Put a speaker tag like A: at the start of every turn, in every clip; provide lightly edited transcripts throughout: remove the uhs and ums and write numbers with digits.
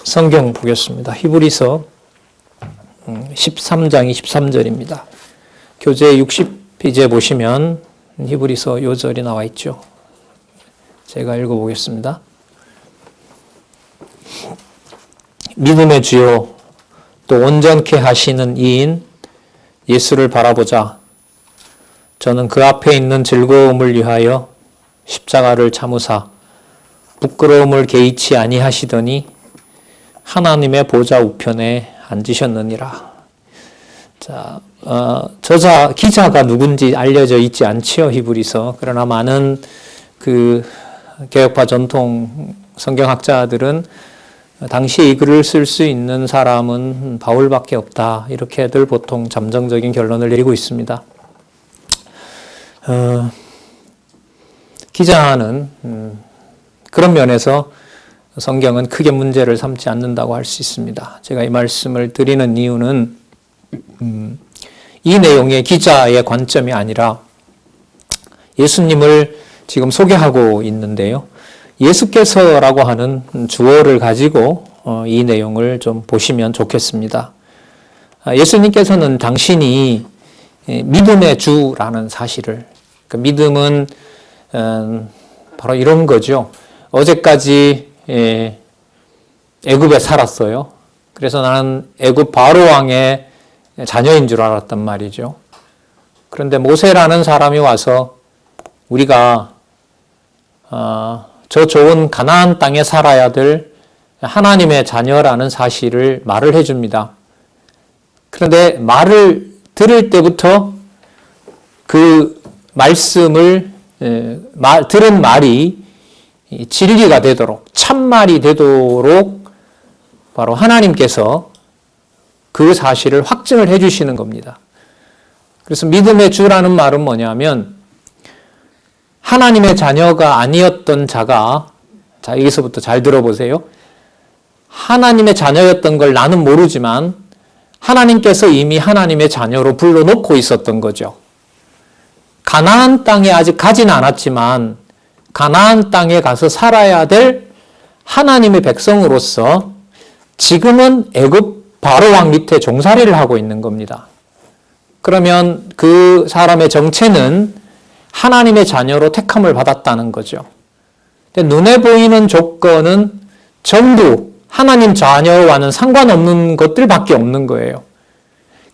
A: 성경 보겠습니다. 히브리서 13장 23절입니다. 교재 60페이지에 보시면 히브리서 요 절이 나와 있죠. 제가 읽어보겠습니다. 믿음의 주요 또 온전케 하시는 이인 예수를 바라보자. 저는 그 앞에 있는 즐거움을 위하여 십자가를 참으사 부끄러움을 개의치 아니하시더니 하나님의 보좌 우편에 앉으셨느니라. 자, 기자가 누군지 알려져 있지 않지요, 히브리서. 그러나 많은 그 개혁파 전통 성경학자들은 당시 이 글을 쓸 수 있는 사람은 바울밖에 없다. 이렇게들 보통 잠정적인 결론을 내리고 있습니다. 기자는 그런 면에서 성경은 크게 문제를 삼지 않는다고 할 수 있습니다. 제가 이 말씀을 드리는 이유는 이 내용의 기자의 관점이 아니라 예수님을 지금 소개하고 있는데요. 예수께서라고 하는 주어를 가지고 이 내용을 좀 보시면 좋겠습니다. 예수님께서는 당신이 믿음의 주라는 사실을, 그 믿음은 바로 이런 거죠. 어제까지 애굽에 살았어요. 그래서 나는 애굽 바로왕의 자녀인 줄 알았단 말이죠. 그런데 모세라는 사람이 와서 우리가 저 좋은 가나안 땅에 살아야 될 하나님의 자녀라는 사실을 말을 해줍니다. 그런데 말을 들을 때부터 그 말씀을 들은 말이 진리가 되도록, 참말이 되도록 바로 하나님께서 그 사실을 확증을 해주시는 겁니다. 그래서 믿음의 주라는 말은 뭐냐면 하나님의 자녀가 아니었던 자가, 자, 여기서부터 잘 들어보세요. 하나님의 자녀였던 걸 나는 모르지만 하나님께서 이미 하나님의 자녀로 불러놓고 있었던 거죠. 가나안 땅에 아직 가진 않았지만 가나안 땅에 가서 살아야 될 하나님의 백성으로서 지금은 애굽 바로왕 밑에 종살이를 하고 있는 겁니다. 그러면 그 사람의 정체는 하나님의 자녀로 택함을 받았다는 거죠. 근데 눈에 보이는 조건은 전부 하나님 자녀와는 상관없는 것들밖에 없는 거예요.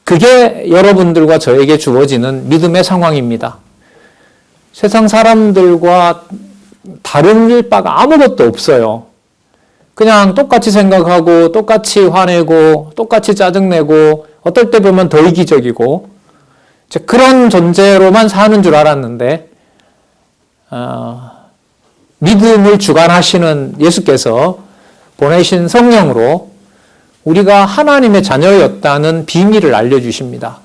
A: 그게 여러분들과 저에게 주어지는 믿음의 상황입니다. 세상 사람들과 다른 바가 아무것도 없어요. 그냥 똑같이 생각하고 똑같이 화내고 똑같이 짜증내고 어떨 때 보면 더 이기적이고 그런 존재로만 사는 줄 알았는데 믿음을 주관하시는 예수께서 보내신 성령으로 우리가 하나님의 자녀였다는 비밀을 알려주십니다.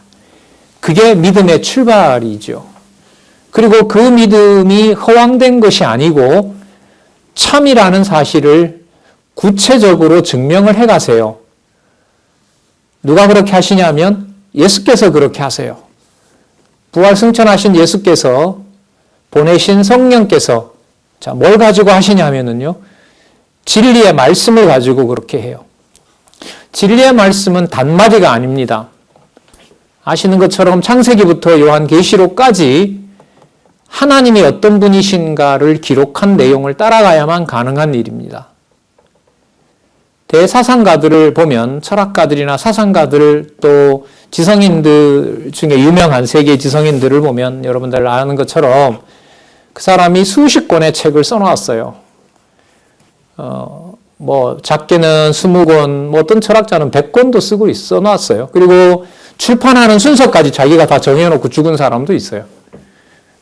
A: 그게 믿음의 출발이죠. 그리고 그 믿음이 허황된 것이 아니고 참이라는 사실을 구체적으로 증명을 해가세요. 누가 그렇게 하시냐면 예수께서 그렇게 하세요. 부활 승천하신 예수께서 보내신 성령께서 자, 뭘 가지고 하시냐면요. 진리의 말씀을 가지고 그렇게 해요. 진리의 말씀은 단마디가 아닙니다. 아시는 것처럼 창세기부터 요한계시록까지 하나님이 어떤 분이신가를 기록한 내용을 따라가야만 가능한 일입니다. 대사상가들을 보면 철학가들이나 사상가들 또 지성인들 중에 유명한 세계 지성인들을 보면 여러분들 아는 것처럼 그 사람이 수십 권의 책을 써놓았어요. 작게는 20권, 어떤 철학자는 100권도 쓰고 써놨어요. 그리고 출판하는 순서까지 자기가 다 정해놓고 죽은 사람도 있어요.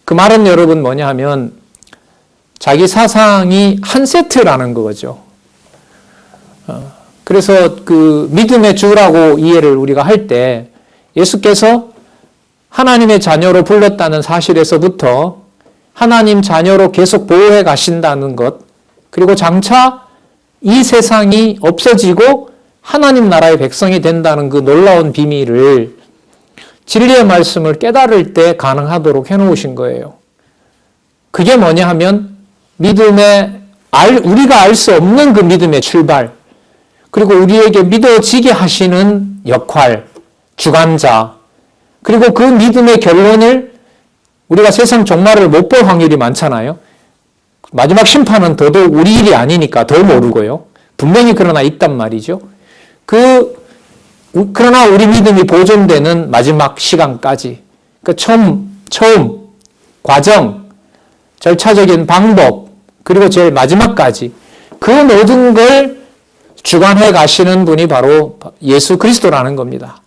A: 그 말은 여러분 뭐냐 하면 자기 사상이 한 세트라는 거죠. 그래서 그 믿음의 주라고 이해를 우리가 할 때 예수께서 하나님의 자녀로 불렀다는 사실에서부터 하나님 자녀로 계속 보호해 가신다는 것, 그리고 장차 이 세상이 없어지고 하나님 나라의 백성이 된다는 그 놀라운 비밀을 진리의 말씀을 깨달을 때 가능하도록 해놓으신 거예요. 그게 뭐냐 하면 믿음의 우리가 알 수 없는 그 믿음의 출발, 그리고 우리에게 믿어지게 하시는 역할, 주관자, 그리고 그 믿음의 결론을 우리가 세상 종말을 못 볼 확률이 많잖아요. 마지막 심판은 더더욱 우리 일이 아니니까 더 모르고요. 분명히 그러나 있단 말이죠. 그러나 우리 믿음이 보존되는 마지막 시간까지, 그 처음, 과정, 절차적인 방법, 그리고 제일 마지막까지 그 모든 걸 주관해 가시는 분이 바로 예수 그리스도라는 겁니다.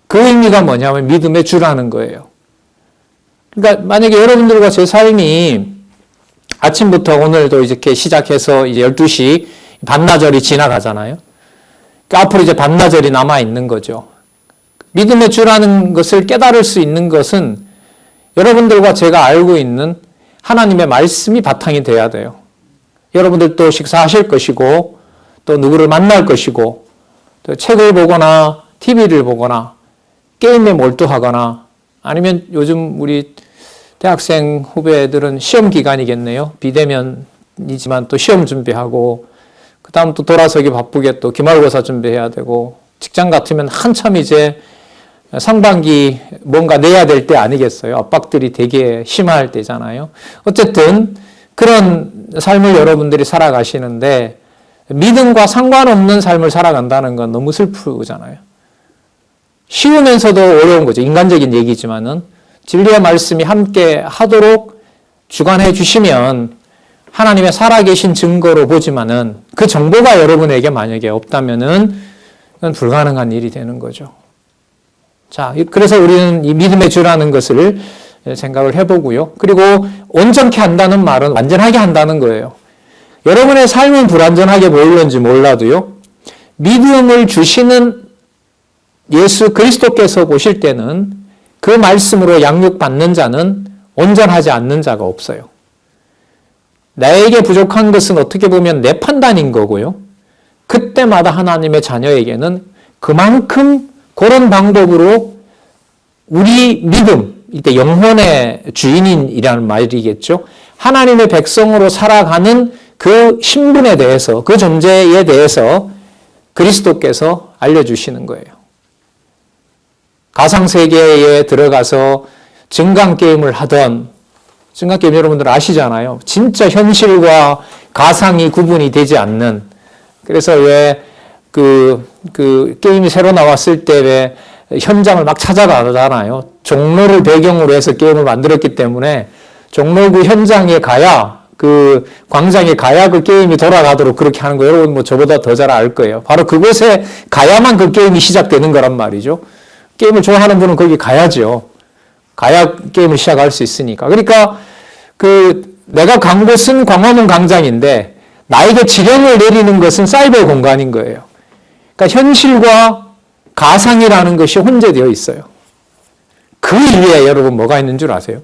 A: 그 의미가 뭐냐면 믿음의 주라는 거예요. 그러니까 만약에 여러분들과 제 삶이 아침부터 오늘도 이렇게 시작해서 이제 12시 반나절이 지나가잖아요. 그러니까 앞으로 이제 반나절이 남아 있는 거죠. 믿음의 주라는 것을 깨달을 수 있는 것은 여러분들과 제가 알고 있는 하나님의 말씀이 바탕이 돼야 돼요. 여러분들도 식사하실 것이고 또 누구를 만날 것이고 또 책을 보거나 TV를 보거나 게임에 몰두하거나 아니면 요즘 우리 대학생 후배들은 시험 기간이겠네요. 비대면이지만 또 시험 준비하고 그 다음 또 돌아서기 바쁘게 또 기말고사 준비해야 되고 직장 같으면 한참 이제 상반기 뭔가 내야 될 때 아니겠어요. 압박들이 되게 심할 때잖아요. 어쨌든 그런 삶을 여러분들이 살아가시는데 믿음과 상관없는 삶을 살아간다는 건 너무 슬프잖아요. 쉬우면서도 어려운 거죠. 인간적인 얘기지만은 진리의 말씀이 함께 하도록 주관해 주시면 하나님의 살아계신 증거로 보지만은 그 정보가 여러분에게 만약에 없다면은 그건 불가능한 일이 되는 거죠. 자, 그래서 우리는 이 믿음의 주라는 것을 생각을 해보고요. 그리고 온전케 한다는 말은 완전하게 한다는 거예요. 여러분의 삶은 불완전하게 보일는지 몰라도요. 믿음을 주시는 예수 그리스도께서 보실 때는 그 말씀으로 양육받는 자는 온전하지 않는 자가 없어요. 나에게 부족한 것은 어떻게 보면 내 판단인 거고요. 그때마다 하나님의 자녀에게는 그만큼 그런 방법으로 우리 믿음, 이때 영혼의 주인이라는 말이겠죠. 하나님의 백성으로 살아가는 그 신분에 대해서, 그 존재에 대해서 그리스도께서 알려주시는 거예요. 가상세계에 들어가서 증강게임을 하던, 증강게임 여러분들 아시잖아요. 진짜 현실과 가상이 구분이 되지 않는, 그래서 왜 그 게임이 새로 나왔을 때 왜 현장을 막 찾아가잖아요. 종로를 배경으로 해서 게임을 만들었기 때문에 종로 그 현장에 가야, 그 광장에 가야 그 게임이 돌아가도록 그렇게 하는 거 여러분 뭐 저보다 더 잘 알 거예요. 바로 그곳에 가야만 그 게임이 시작되는 거란 말이죠. 게임을 좋아하는 분은 거기 가야죠. 가야 게임을 시작할 수 있으니까. 그러니까 내가 간 곳은 광화문 광장인데 나에게 지령을 내리는 것은 사이버 공간인 거예요. 그러니까 현실과 가상이라는 것이 혼재되어 있어요. 그 이외에 여러분 뭐가 있는 줄 아세요?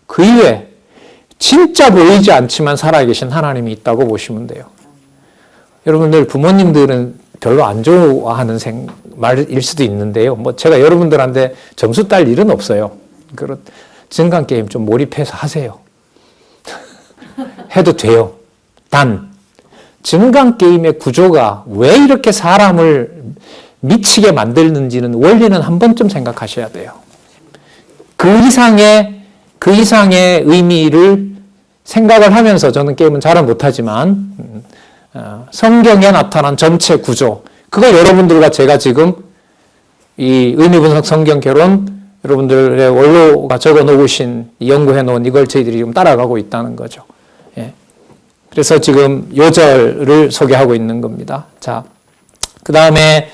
A: 그 이외에 진짜 보이지 않지만 살아계신 하나님이 있다고 보시면 돼요. 여러분들 부모님들은 별로 안 좋아하는 말일 수도 있는데요. 뭐 제가 여러분들한테 점수 딸 일은 없어요. 그런 증강게임 좀 몰입해서 하세요. 해도 돼요. 단 증강게임의 구조가 왜 이렇게 사람을 미치게 만드는지는 원리는 한 번쯤 생각하셔야 돼요. 그 이상의 의미를 생각을 하면서 저는 게임은 잘은 못하지만 성경에 나타난 전체 구조, 그걸 여러분들과 제가 지금 이 의미분석 성경 개론 여러분들의 원로가 적어 놓으신, 연구해 놓은 이걸 저희들이 지금 따라가고 있다는 거죠. 예. 그래서 지금 요절을 소개하고 있는 겁니다. 자, 그 다음에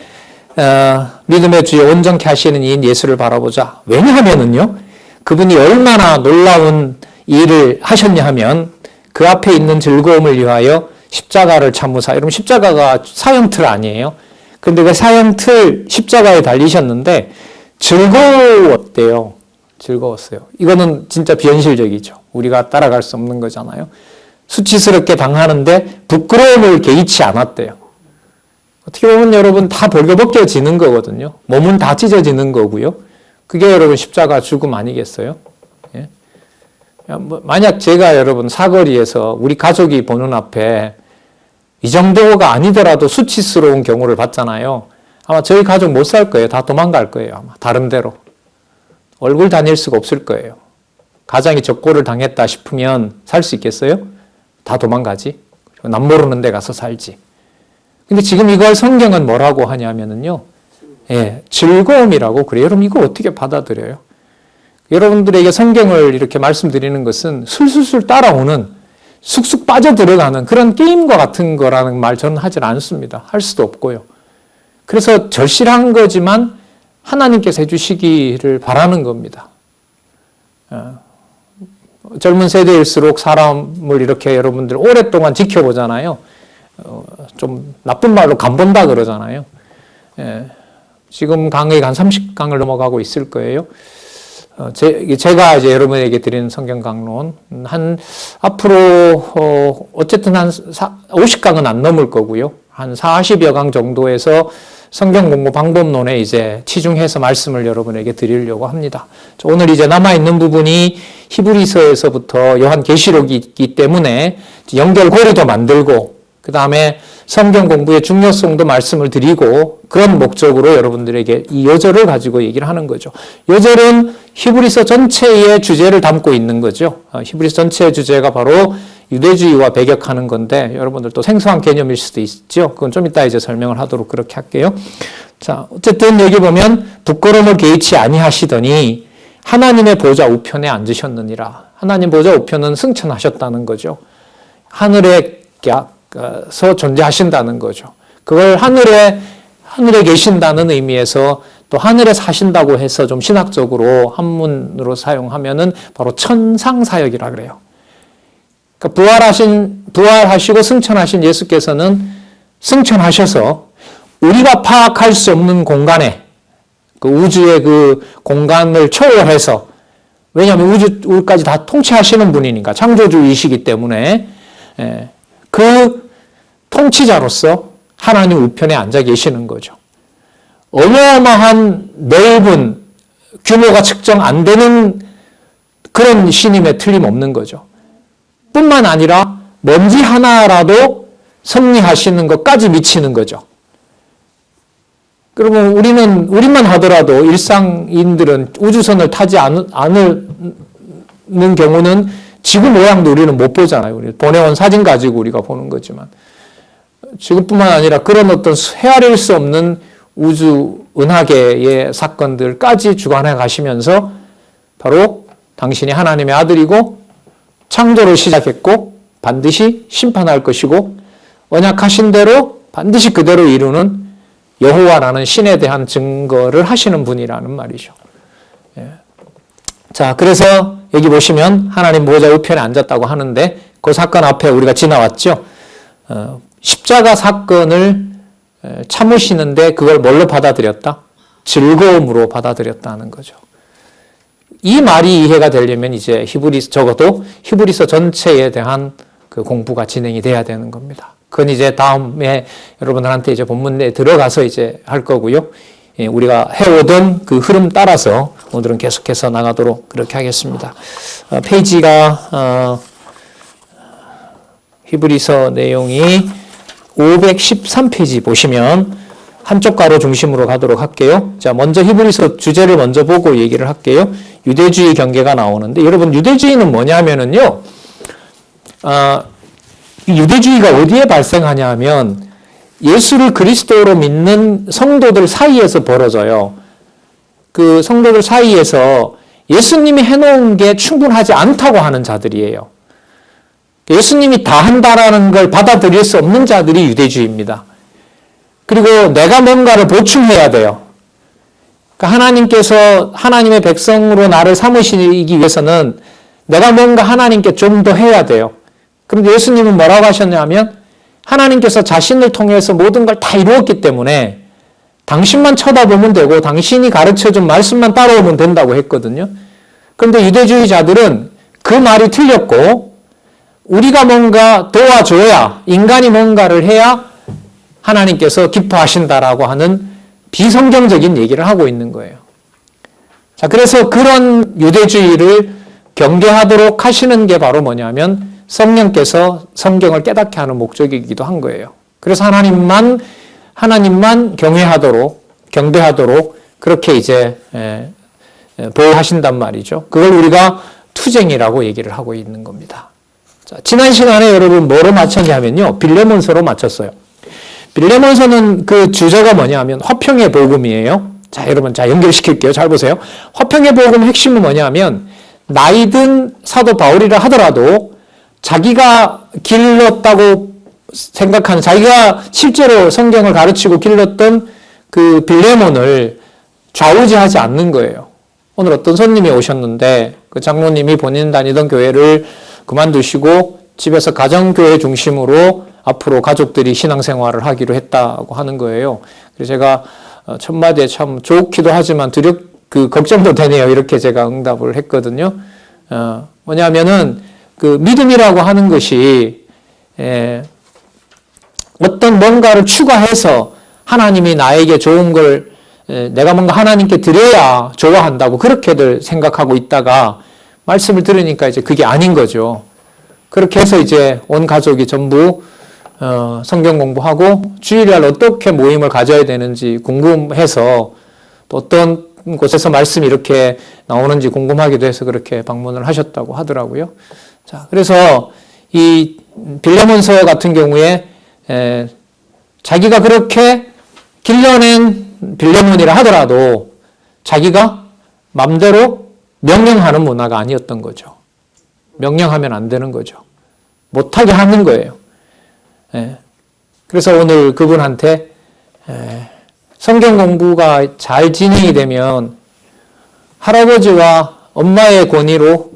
A: 믿음의 주에 온전케 하시는 이인 예수를 바라보자. 왜냐하면은요, 그분이 얼마나 놀라운 일을 하셨냐 하면 그 앞에 있는 즐거움을 위하여 십자가를 참으사. 여러분 십자가가 사형틀 아니에요? 근데 그 사형틀 십자가에 달리셨는데 즐거웠대요. 즐거웠어요. 이거는 진짜 비현실적이죠. 우리가 따라갈 수 없는 거잖아요. 수치스럽게 당하는데 부끄러움을 개의치 않았대요. 어떻게 보면 여러분 다 벌거벗겨지는 거거든요. 몸은 다 찢어지는 거고요. 그게 여러분 십자가 죽음 아니겠어요? 예? 만약 제가 여러분 사거리에서 우리 가족이 보는 앞에 이 정도가 아니더라도 수치스러운 경우를 봤잖아요. 아마 저희 가족 못 살 거예요. 다 도망갈 거예요. 아마 다른 데로. 얼굴 다닐 수가 없을 거예요. 가장이 적고를 당했다 싶으면 살 수 있겠어요? 다 도망가지. 남 모르는 데 가서 살지. 근데 지금 이걸 성경은 뭐라고 하냐면요. 예, 즐거움이라고 그래요. 여러분 이거 어떻게 받아들여요? 여러분들에게 성경을 이렇게 말씀드리는 것은 술술술 따라오는 쑥쑥 빠져들어가는 그런 게임과 같은 거라는 말 저는 하질 않습니다. 할 수도 없고요. 그래서 절실한 거지만 하나님께서 해주시기를 바라는 겁니다. 젊은 세대일수록 사람을 이렇게 여러분들 오랫동안 지켜보잖아요. 좀 나쁜 말로 간본다 그러잖아요. 지금 강의가 한 30강을 넘어가고 있을 거예요. 제가 이제 여러분에게 드리는 성경 강론, 앞으로, 어쨌든 한 50강은 안 넘을 거고요. 한 40여 강 정도에서 성경 공부 방법론에 이제 치중해서 말씀을 여러분에게 드리려고 합니다. 오늘 이제 남아있는 부분이 히브리서에서부터 요한계시록이 있기 때문에 연결고리도 만들고, 그 다음에 성경 공부의 중요성도 말씀을 드리고, 그런 목적으로 여러분들에게 이 요절을 가지고 얘기를 하는 거죠. 요절은 히브리서 전체의 주제를 담고 있는 거죠. 히브리서 전체의 주제가 바로 유대주의와 배격하는 건데, 여러분들 또 생소한 개념일 수도 있죠. 그건 좀 이따 이제 설명을 하도록 그렇게 할게요. 자, 어쨌든 여기 보면 부끄러움을 개의치 아니하시더니 하나님의 보좌 우편에 앉으셨느니라. 하나님 보좌 우편은 승천하셨다는 거죠. 하늘에서 존재하신다는 거죠. 그걸 하늘에 계신다는 의미에서 또 하늘에 사신다고 해서 좀 신학적으로 한문으로 사용하면은 바로 천상사역이라 그래요. 그러니까 부활하시고 승천하신 예수께서는 승천하셔서 우리가 파악할 수 없는 공간에, 그 우주의 그 공간을 초월해서, 왜냐하면 우주까지 다 통치하시는 분이니까, 창조주이시기 때문에, 그 통치자로서 하나님 우편에 앉아 계시는 거죠. 어마어마한 넓은 규모가 측정 안 되는 그런 신임에 틀림없는 거죠. 뿐만 아니라 먼지 하나라도 섭리하시는 것까지 미치는 거죠. 그러면 우리만 하더라도 일상인들은 우주선을 타지 않는 경우는 지구 모양도 우리는 못 보잖아요. 우리 보내온 사진 가지고 우리가 보는 거지만. 지금뿐만 아니라 그런 어떤 헤아릴 수 없는 우주 은하계의 사건들까지 주관해 가시면서 바로 당신이 하나님의 아들이고 창조를 시작했고 반드시 심판할 것이고 언약하신 대로 반드시 그대로 이루는 여호와라는 신에 대한 증거를 하시는 분이라는 말이죠. 자, 그래서 여기 보시면 하나님 보좌 우편에 앉았다고 하는데 그 사건 앞에 우리가 지나왔죠. 십자가 사건을 참으시는데 그걸 뭘로 받아들였다? 즐거움으로 받아들였다는 거죠. 이 말이 이해가 되려면 이제 적어도 히브리서 전체에 대한 그 공부가 진행이 돼야 되는 겁니다. 그건 이제 다음에 여러분들한테 이제 본문에 들어가서 이제 할 거고요. 우리가 해오던 그 흐름 따라서 오늘은 계속해서 나가도록 그렇게 하겠습니다. 페이지가 히브리서 내용이 513페이지 보시면 한쪽 가로 중심으로 가도록 할게요. 자, 먼저 히브리서 주제를 먼저 보고 얘기를 할게요. 유대주의 경계가 나오는데, 여러분 유대주의는 뭐냐면은요, 유대주의가 어디에 발생하냐면 예수를 그리스도로 믿는 성도들 사이에서 벌어져요. 그 성도들 사이에서 예수님이 해놓은 게 충분하지 않다고 하는 자들이에요. 예수님이 다 한다라는 걸 받아들일 수 없는 자들이 유대주의입니다. 그리고 내가 뭔가를 보충해야 돼요. 그러니까 하나님께서 하나님의 백성으로 나를 삼으시기 위해서는 내가 뭔가 하나님께 좀 더 해야 돼요. 그런데 예수님은 뭐라고 하셨냐면 하나님께서 자신을 통해서 모든 걸 다 이루었기 때문에 당신만 쳐다보면 되고 당신이 가르쳐준 말씀만 따라오면 된다고 했거든요. 그런데 유대주의자들은 그 말이 틀렸고 우리가 뭔가 도와줘야, 인간이 뭔가를 해야 하나님께서 기뻐하신다라고 하는 비성경적인 얘기를 하고 있는 거예요. 자, 그래서 그런 유대주의를 경계하도록 하시는 게 바로 뭐냐면 성령께서 성경을 깨닫게 하는 목적이기도 한 거예요. 그래서 하나님만 경배하도록 그렇게 이제 보호하신단 말이죠. 그걸 우리가 투쟁이라고 얘기를 하고 있는 겁니다. 자, 지난 시간에 여러분 뭐로 맞췄냐면요. 빌레몬서로 맞췄어요. 빌레몬서는 그 주제가 뭐냐면 화평의 복음이에요. 자, 여러분, 연결시킬게요. 잘 보세요. 화평의 복음 핵심은 뭐냐면, 나이든 사도 바울이라 하더라도 자기가 길렀다고 생각하는, 자기가 실제로 성경을 가르치고 길렀던 그 빌레몬을 좌우지하지 않는 거예요. 오늘 어떤 손님이 오셨는데, 그 장로님이 본인 다니던 교회를 그만두시고 집에서 가정교회 중심으로 앞으로 가족들이 신앙생활을 하기로 했다고 하는 거예요. 그래서 제가 첫마디에 참 좋기도 하지만 걱정도 되네요. 이렇게 제가 응답을 했거든요. 뭐냐면은 그 믿음이라고 하는 것이 어떤 뭔가를 추가해서 하나님이 나에게 좋은 걸 내가 뭔가 하나님께 드려야 좋아한다고 그렇게들 생각하고 있다가 말씀을 들으니까 이제 그게 아닌 거죠. 그렇게 해서 이제 온 가족이 전부 성경 공부하고 주일날 어떻게 모임을 가져야 되는지 궁금해서 또 어떤 곳에서 말씀이 이렇게 나오는지 궁금하기도 해서 그렇게 방문을 하셨다고 하더라고요. 자, 그래서 이 빌레몬서 같은 경우에 자기가 그렇게 길러낸 빌레몬이라 하더라도 자기가 맘대로 명령하는 문화가 아니었던 거죠. 명령하면 안 되는 거죠. 못하게 하는 거예요. 그래서 오늘 그분한테 성경 공부가 잘 진행이 되면 할아버지와 엄마의 권위로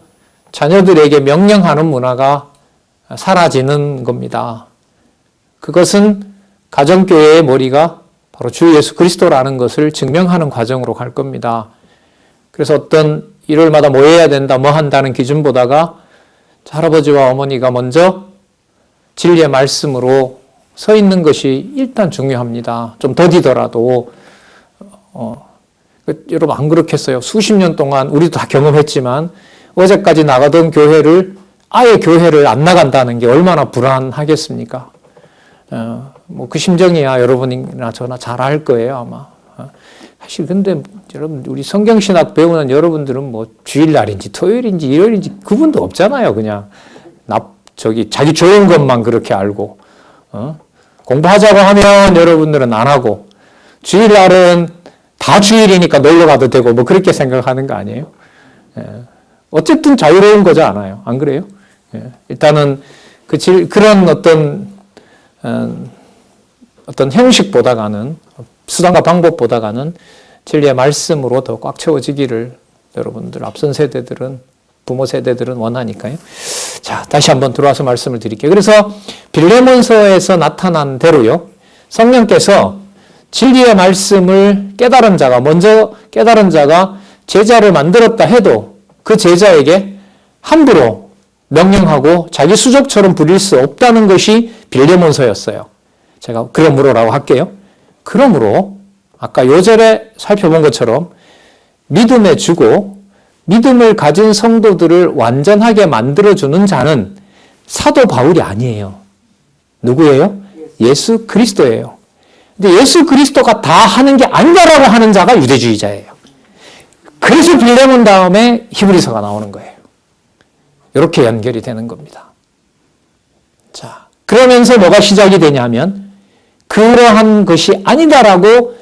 A: 자녀들에게 명령하는 문화가 사라지는 겁니다. 그것은 가정교회의 머리가 바로 주 예수 그리스도라는 것을 증명하는 과정으로 갈 겁니다. 그래서 어떤 일요일마다 뭐 해야 된다, 뭐 한다는 기준보다가 할아버지와 어머니가 먼저 진리의 말씀으로 서 있는 것이 일단 중요합니다. 좀 더디더라도 여러분 안 그렇겠어요? 수십 년 동안 우리도 다 경험했지만 어제까지 나가던 교회를 아예 교회를 안 나간다는 게 얼마나 불안하겠습니까? 뭐 그 심정이야 여러분이나 저나 잘 알 거예요 아마. 사실 근데 여러분 우리 성경신학 배우는 여러분들은 뭐 주일날인지 토요일인지 일요일인지 구분도 없잖아요. 그냥 자기 좋은 것만 그렇게 알고 공부하자고 하면 여러분들은 안 하고 주일날은 다 주일이니까 놀러 가도 되고 뭐 그렇게 생각하는 거 아니에요? 어쨌든 자유로운 거지 않아요. 안 그래요? 일단은 그런 어떤 형식보다가는 수단과 방법보다가는 진리의 말씀으로 더 꽉 채워지기를 여러분들 앞선 세대들은 부모 세대들은 원하니까요. 자, 다시 한번 들어와서 말씀을 드릴게요. 그래서 빌레몬서에서 나타난 대로요. 성령께서 진리의 말씀을 먼저 깨달은 자가 제자를 만들었다 해도 그 제자에게 함부로 명령하고 자기 수족처럼 부릴 수 없다는 것이 빌레몬서였어요. 제가 그러므로라고 할게요. 그러므로 아까 요절에 살펴본 것처럼 믿음에 주고 믿음을 가진 성도들을 완전하게 만들어주는 자는 사도 바울이 아니에요. 누구예요? 예수 그리스도예요. 근데 예수 그리스도가 다 하는 게 아니다라고 하는 자가 유대주의자예요. 그래서 빌레몬 다음에 히브리서가 나오는 거예요. 이렇게 연결이 되는 겁니다. 자, 그러면서 뭐가 시작이 되냐면 그러한 것이 아니다라고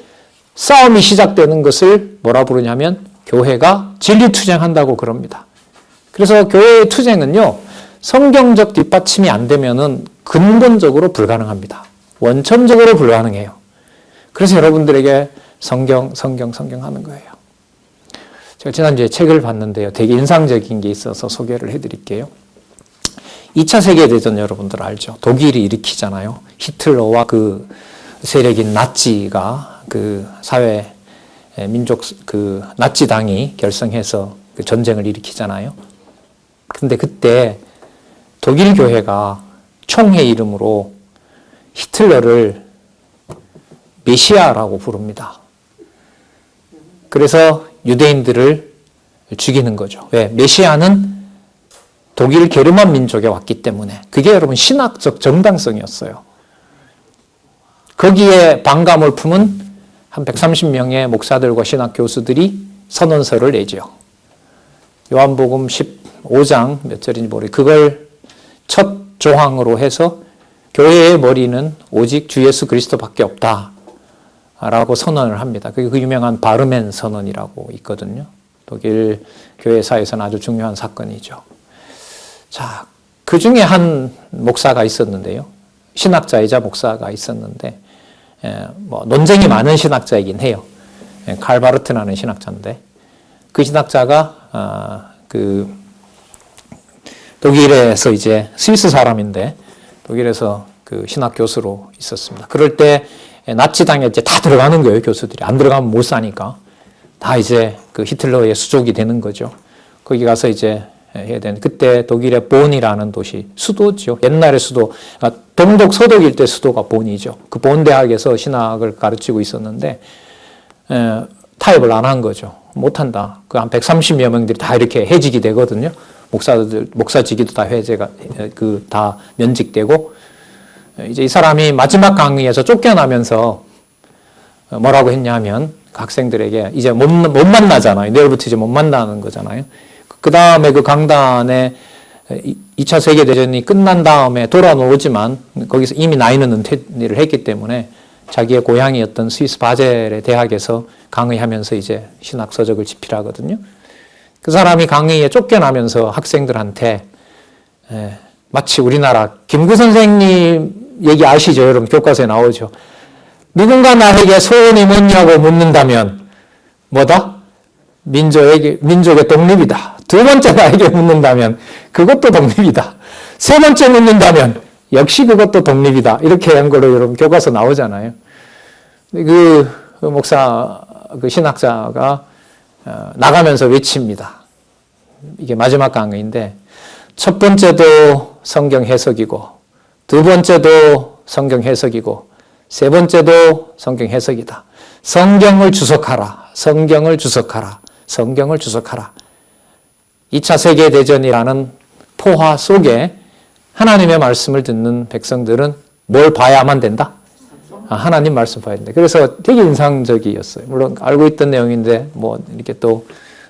A: 싸움이 시작되는 것을 뭐라 부르냐면 교회가 진리투쟁한다고 그럽니다. 그래서 교회의 투쟁은요, 성경적 뒷받침이 안 되면은 근본적으로 불가능합니다. 원천적으로 불가능해요. 그래서 여러분들에게 성경 하는 거예요. 제가 지난주에 책을 봤는데요. 되게 인상적인 게 있어서 소개를 해드릴게요. 2차 세계대전 여러분들 알죠? 독일이 일으키잖아요. 히틀러와 그 세력인 나치가 그 사회 민족 그 나치당이 결성해서 그 전쟁을 일으키잖아요. 근데 그때 독일 교회가 총회 이름으로 히틀러를 메시아라고 부릅니다. 그래서 유대인들을 죽이는 거죠. 왜? 메시아는 독일 게르만 민족에 왔기 때문에 그게 여러분 신학적 정당성이었어요. 거기에 반감을 품은 한 130명의 목사들과 신학 교수들이 선언서를 내죠. 요한복음 15장 몇 절인지 모르겠어요. 그걸 첫 조항으로 해서 교회의 머리는 오직 주 예수 그리스도밖에 없다 라고 선언을 합니다. 그게 그 유명한 바르멘 선언이라고 있거든요. 독일 교회사에서는 아주 중요한 사건이죠. 자, 그 중에 한 목사가 있었는데요. 신학자이자 목사가 있었는데, 뭐 논쟁이 많은 신학자이긴 해요. 칼바르트라는 신학자인데, 그 신학자가 독일에서 이제 스위스 사람인데 독일에서 그 신학 교수로 있었습니다. 그럴 때 나치당에 이제 다 들어가는 거예요, 교수들이. 안 들어가면 못 사니까. 다 이제 그 히틀러의 수족이 되는 거죠. 거기 가서 이제 해야 되는, 그때 독일의 본이라는 도시, 수도죠. 옛날의 수도, 동독 서독일 때 수도가 본이죠. 그 본 대학에서 신학을 가르치고 있었는데, 타협을 안 한 거죠. 못 한다. 그 한 130여 명들이 다 이렇게 해직이 되거든요. 목사직위도 다 다 면직되고, 이제 이 사람이 마지막 강의에서 쫓겨나면서 뭐라고 했냐면, 학생들에게 이제 못 만나잖아요. 내일부터 이제 못 만나는 거잖아요. 그 다음에 그 강단에 2차 세계대전이 끝난 다음에 돌아오지만 거기서 이미 나이는 은퇴를 했기 때문에 자기의 고향이었던 스위스 바젤의 대학에서 강의하면서 이제 신학 서적을 집필하거든요. 그 사람이 강의에 쫓겨나면서 학생들한테 마치 우리나라 김구 선생님 얘기 아시죠? 여러분 교과서에 나오죠. 누군가 나에게 소원이 뭐냐고 묻는다면 뭐다? 민족의 독립이다. 두 번째 나에게 묻는다면 그것도 독립이다. 세 번째 묻는다면 역시 그것도 독립이다. 이렇게 한 거로 여러분 교과서 나오잖아요. 그 목사, 그 신학자가 나가면서 외칩니다. 이게 마지막 강의인데 첫 번째도 성경 해석이고 두 번째도 성경 해석이고 세 번째도 성경 해석이다. 성경을 주석하라. 성경을 주석하라. 성경을 주석하라. 2차 세계대전이라는 포화 속에 하나님의 말씀을 듣는 백성들은 뭘 봐야만 된다? 하나님 말씀 봐야 된다. 그래서 되게 인상적이었어요. 물론 알고 있던 내용인데 뭐 이렇게 또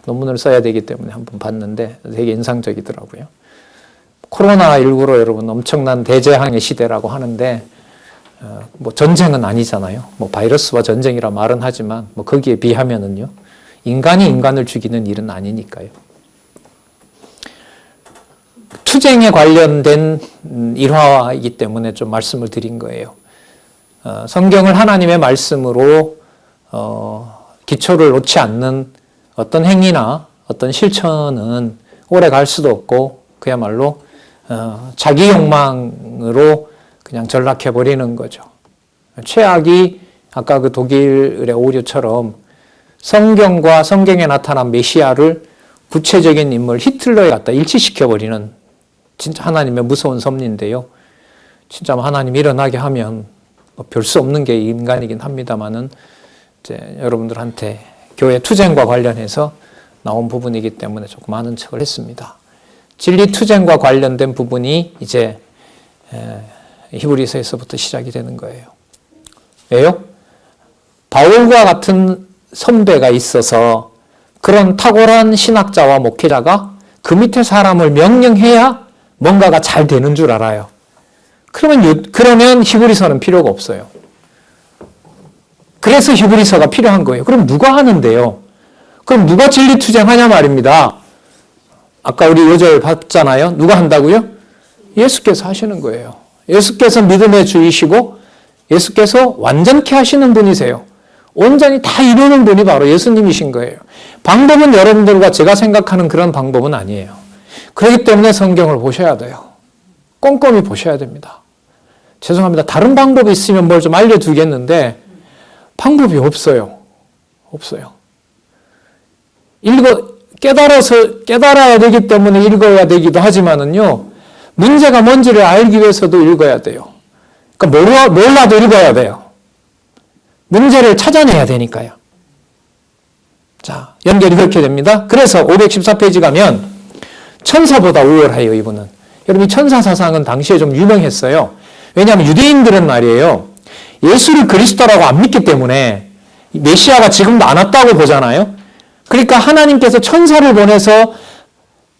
A: 논문을 써야 되기 때문에 한번 봤는데 되게 인상적이더라고요. 코로나19로 여러분 엄청난 대재앙의 시대라고 하는데 뭐 전쟁은 아니잖아요. 뭐 바이러스와 전쟁이라 말은 하지만 뭐 거기에 비하면은요. 인간이 인간을 죽이는 일은 아니니까요. 투쟁에 관련된 일화이기 때문에 좀 말씀을 드린 거예요. 성경을 하나님의 말씀으로 기초를 놓지 않는 어떤 행위나 어떤 실천은 오래 갈 수도 없고 그야말로 자기 욕망으로 그냥 전락해버리는 거죠. 최악이 아까 그 독일의 오류처럼 성경과 성경에 나타난 메시아를 구체적인 인물 히틀러에 갖다 일치시켜버리는 진짜 하나님의 무서운 섭리인데요. 진짜 하나님이 일어나게 하면 별 수 없는 게 인간이긴 합니다만은 이제 여러분들한테 교회 투쟁과 관련해서 나온 부분이기 때문에 조금 아는 척을 했습니다. 진리 투쟁과 관련된 부분이 이제 히브리서에서부터 시작이 되는 거예요. 왜요? 바울과 같은 선배가 있어서 그런 탁월한 신학자와 목회자가 그 밑에 사람을 명령해야 뭔가가 잘 되는 줄 알아요. 그러면 히브리서는 필요가 없어요. 그래서 히브리서가 필요한 거예요. 그럼 누가 하는데요? 그럼 누가 진리투쟁하냐 말입니다. 아까 우리 요절 봤잖아요. 누가 한다고요? 예수께서 하시는 거예요. 예수께서 믿음의 주이시고 예수께서 완전케 하시는 분이세요. 온전히 다 이루는 분이 바로 예수님이신 거예요. 방법은 여러분들과 제가 생각하는 그런 방법은 아니에요. 그렇기 때문에 성경을 보셔야 돼요. 꼼꼼히 보셔야 됩니다. 죄송합니다. 다른 방법이 있으면 뭘 좀 알려두겠는데 방법이 없어요. 없어요. 깨달아야 되기 때문에 읽어야 되기도 하지만은요, 문제가 뭔지를 알기 위해서도 읽어야 돼요. 그러니까 몰라도 읽어야 돼요. 문제를 찾아내야 되니까요. 자, 연결이 그렇게 됩니다. 그래서 514페이지 가면 천사보다 우월해요, 이분은. 여러분, 이 천사 사상은 당시에 좀 유명했어요. 왜냐하면 유대인들은 말이에요, 예수를 그리스도라고 안 믿기 때문에 메시아가 지금도 안 왔다고 보잖아요. 그러니까 하나님께서 천사를 보내서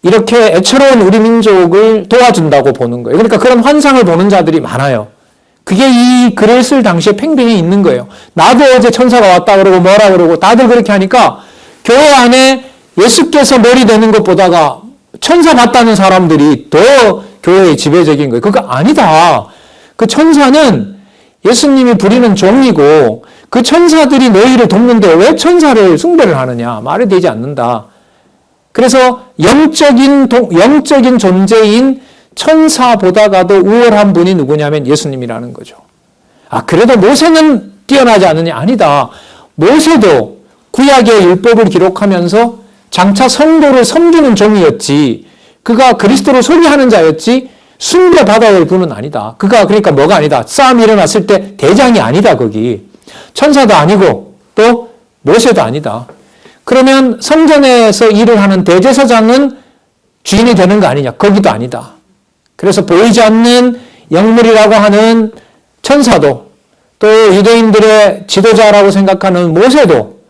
A: 이렇게 애처로운 우리 민족을 도와준다고 보는 거예요. 그러니까 그런 환상을 보는 자들이 많아요. 그게 이 글을 쓸 당시에 팽팽히 있는 거예요. 나도 어제 천사가 왔다 그러고 뭐라 그러고 다들 그렇게 하니까 교회 안에 예수께서 머리 되는 것보다가 천사 봤다는 사람들이 더 교회의 지배적인 거예요. 그거 아니다. 그 천사는 예수님이 부리는 종이고 그 천사들이 너희를 돕는데 왜 천사를 숭배를 하느냐. 말이 되지 않는다. 그래서 영적인 존재인 천사보다가도 우월한 분이 누구냐면 예수님이라는 거죠. 아, 그래도 모세는 뛰어나지 않느냐? 아니다. 모세도 구약의 율법을 기록하면서 장차 성도를 섬기는 종이었지, 그가 그리스도로 소리하는 자였지 숭배받아야 할 분은 아니다. 그가 그러니까 뭐가 아니다. 싸움이 일어났을 때 대장이 아니다. 거기 천사도 아니고 또 모세도 아니다. 그러면 성전에서 일을 하는 대제사장은 주인이 되는 거 아니냐? 거기도 아니다. 그래서 보이지 않는 영물이라고 하는 천사도, 또 유대인들의 지도자라고 생각하는 모세도,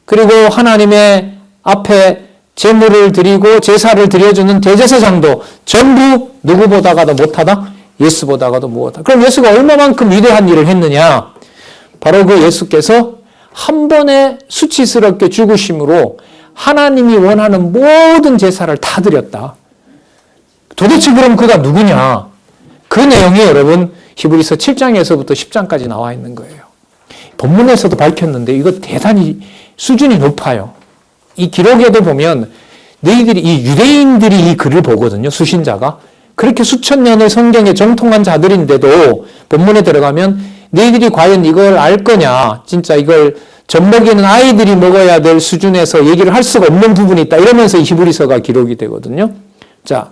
A: 그리고 하나님의 앞에 제물을 드리고 제사를 드려주는 대제사장도 전부 누구보다가도 못하다? 예수보다가도 못하다. 그럼 예수가 얼마만큼 위대한 일을 했느냐? 바로 그 예수께서 한 번에 수치스럽게 죽으심으로 하나님이 원하는 모든 제사를 다 드렸다. 도대체 그럼 그가 누구냐? 그 내용이 여러분 히브리서 7장에서부터 10장까지 나와 있는 거예요. 본문에서도 밝혔는데 이거 대단히 수준이 높아요. 이 기록에도 보면 너희들이, 이 유대인들이 이 글을 보거든요. 수신자가. 그렇게 수천 년의 성경에 정통한 자들인데도 본문에 들어가면 너희들이 과연 이걸 알 거냐, 진짜 이걸 젖먹이는 아이들이 먹어야 될 수준에서 얘기를 할 수가 없는 부분이 있다, 이러면서 히브리서가 기록이 되거든요. 자,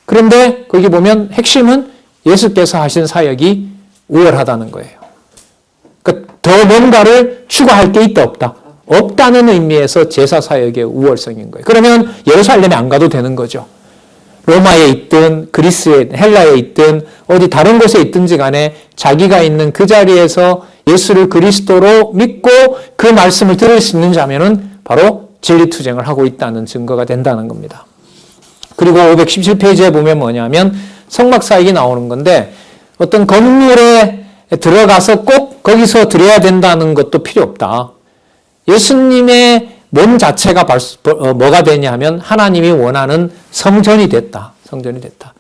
A: 그런데 거기 보면 핵심은 예수께서 하신 사역이 우월하다는 거예요. 그러니까 더 뭔가를 추가할 게 있다 없다? 없다는 의미에서 제사 사역의 우월성인 거예요. 그러면 예루살렘에 안 가도 되는 거죠. 로마에 있든 그리스에, 헬라에 있든 어디 다른 곳에 있든지 간에 자기가 있는 그 자리에서 예수를 그리스도로 믿고 그 말씀을 들을 수 있는 자면은 바로 진리투쟁을 하고 있다는 증거가 된다는 겁니다. 그리고 517페이지에 보면 뭐냐면 성막사역이 나오는 건데, 어떤 건물에 들어가서 꼭 거기서 드려야 된다는 것도 필요 없다. 예수님의 몸 자체가 뭐가 되냐면 하나님이 원하는 성전이 됐다. 성전이 됐다.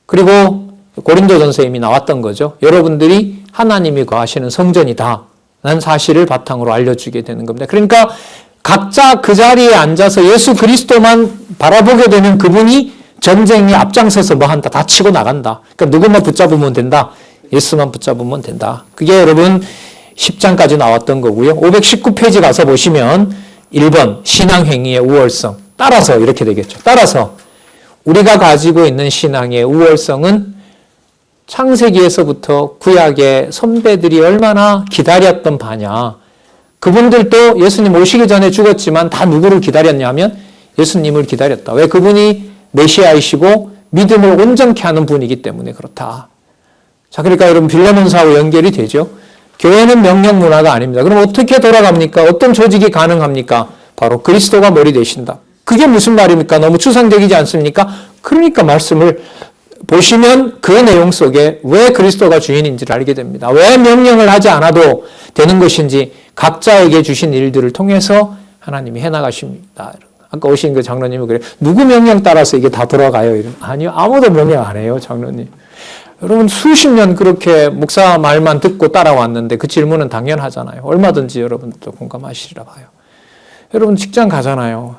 A: 그리고 고린도전서에 이미 나왔던 거죠. 여러분들이 하나님이 거하시는 성전이다 라는 사실을 바탕으로 알려주게 되는 겁니다. 그러니까 각자 그 자리에 앉아서 예수 그리스도만 바라보게 되면 그분이 전쟁에 앞장서서 뭐 한다. 다 치고 나간다. 그러니까 누구만 붙잡으면 된다. 예수만 붙잡으면 된다. 그게 여러분 10장까지 나왔던 거고요. 519페이지 가서 보시면 1번 신앙행위의 우월성. 따라서 이렇게 되겠죠. 따라서 우리가 가지고 있는 신앙의 우월성은 창세기에서부터 구약의 선배들이 얼마나 기다렸던 바냐. 그분들도 예수님 오시기 전에 죽었지만 다 누구를 기다렸냐면 예수님을 기다렸다. 왜? 그분이 메시아이시고 믿음을 온전케 하는 분이기 때문에 그렇다. 자, 그러니까 여러분 빌레몬서하고 연결이 되죠. 교회는 명령 문화가 아닙니다. 그럼 어떻게 돌아갑니까? 어떤 조직이 가능합니까? 바로 그리스도가 머리 되신다. 그게 무슨 말입니까? 너무 추상적이지 않습니까? 그러니까 말씀을 보시면 그 내용 속에 왜 그리스도가 주인인지를 알게 됩니다. 왜 명령을 하지 않아도 되는 것인지 각자에게 주신 일들을 통해서 하나님이 해나가십니다. 아까 오신 그 장로님이 그래요. 누구 명령 따라서 이게 다 돌아가요? 아니요. 아무도 명령 안 해요, 장로님. 여러분 수십 년 그렇게 목사 말만 듣고 따라왔는데 그 질문은 당연하잖아요. 얼마든지 여러분도 공감하시리라 봐요. 여러분 직장 가잖아요.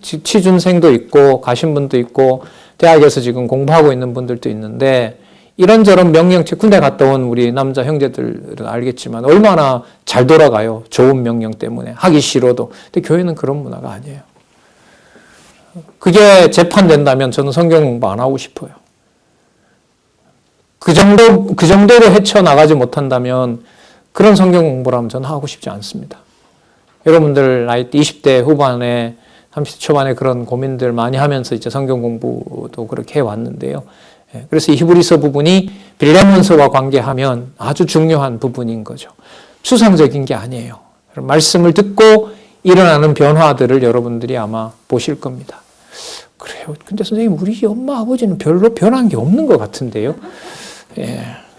A: 취준생도 있고 가신 분도 있고 대학에서 지금 공부하고 있는 분들도 있는데 이런저런 명령체, 군대 갔다 온 우리 남자 형제들은 알겠지만 얼마나 잘 돌아가요. 좋은 명령 때문에. 하기 싫어도. 근데 교회는 그런 문화가 아니에요. 그게 재판된다면 저는 성경 공부 안 하고 싶어요. 그 정도로 헤쳐나가지 못한다면 그런 성경 공부를 하면 저는 하고 싶지 않습니다. 여러분들 나이 20대 후반에 30대 초반에 그런 고민들 많이 하면서 이제 성경 공부도 그렇게 해왔는데요. 그래서 이 히브리서 부분이 빌레몬서와 관계하면 아주 중요한 부분인 거죠. 추상적인 게 아니에요. 말씀을 듣고 일어나는 변화들을 여러분들이 아마 보실 겁니다. 그래요. 근데 선생님, 우리 엄마 아버지는 별로 변한 게 없는 것 같은데요.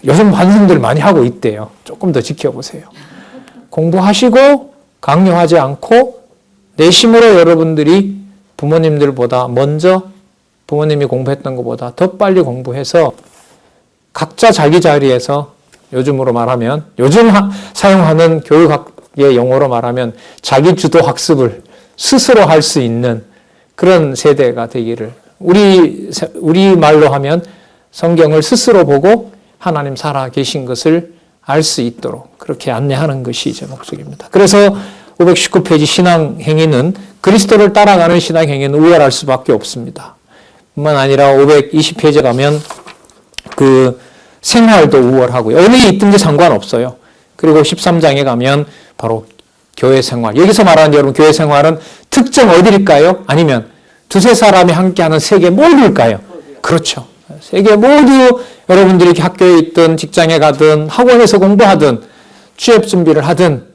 A: 요즘 반성들 많이 하고 있대요. 조금 더 지켜보세요. 공부하시고 강요하지 않고 내심으로 여러분들이 부모님들보다 먼저 부모님이 공부했던 것보다 더 빨리 공부해서 각자 자기 자리에서 요즘으로 말하면 요즘 사용하는 교육학의 용어로 말하면 자기 주도 학습을 스스로 할 수 있는 그런 세대가 되기를 우리 말로 하면 성경을 스스로 보고 하나님 살아 계신 것을 알 수 있도록 그렇게 안내하는 것이 제 목적입니다. 그래서 519페이지 신앙행위는 그리스도를 따라가는 신앙행위는 우월할 수밖에 없습니다. 뿐만 아니라 520페이지에 가면 그 생활도 우월하고요. 어느 있든지 상관없어요. 그리고 13장에 가면 바로 교회 생활. 여기서 말하는 여러분 교회 생활은 특정 어디일까요? 아니면 두세 사람이 함께하는 세계 모두일까요? 그렇죠. 세계 모두 여러분들이 학교에 있든 직장에 가든 학원에서 공부하든 취업 준비를 하든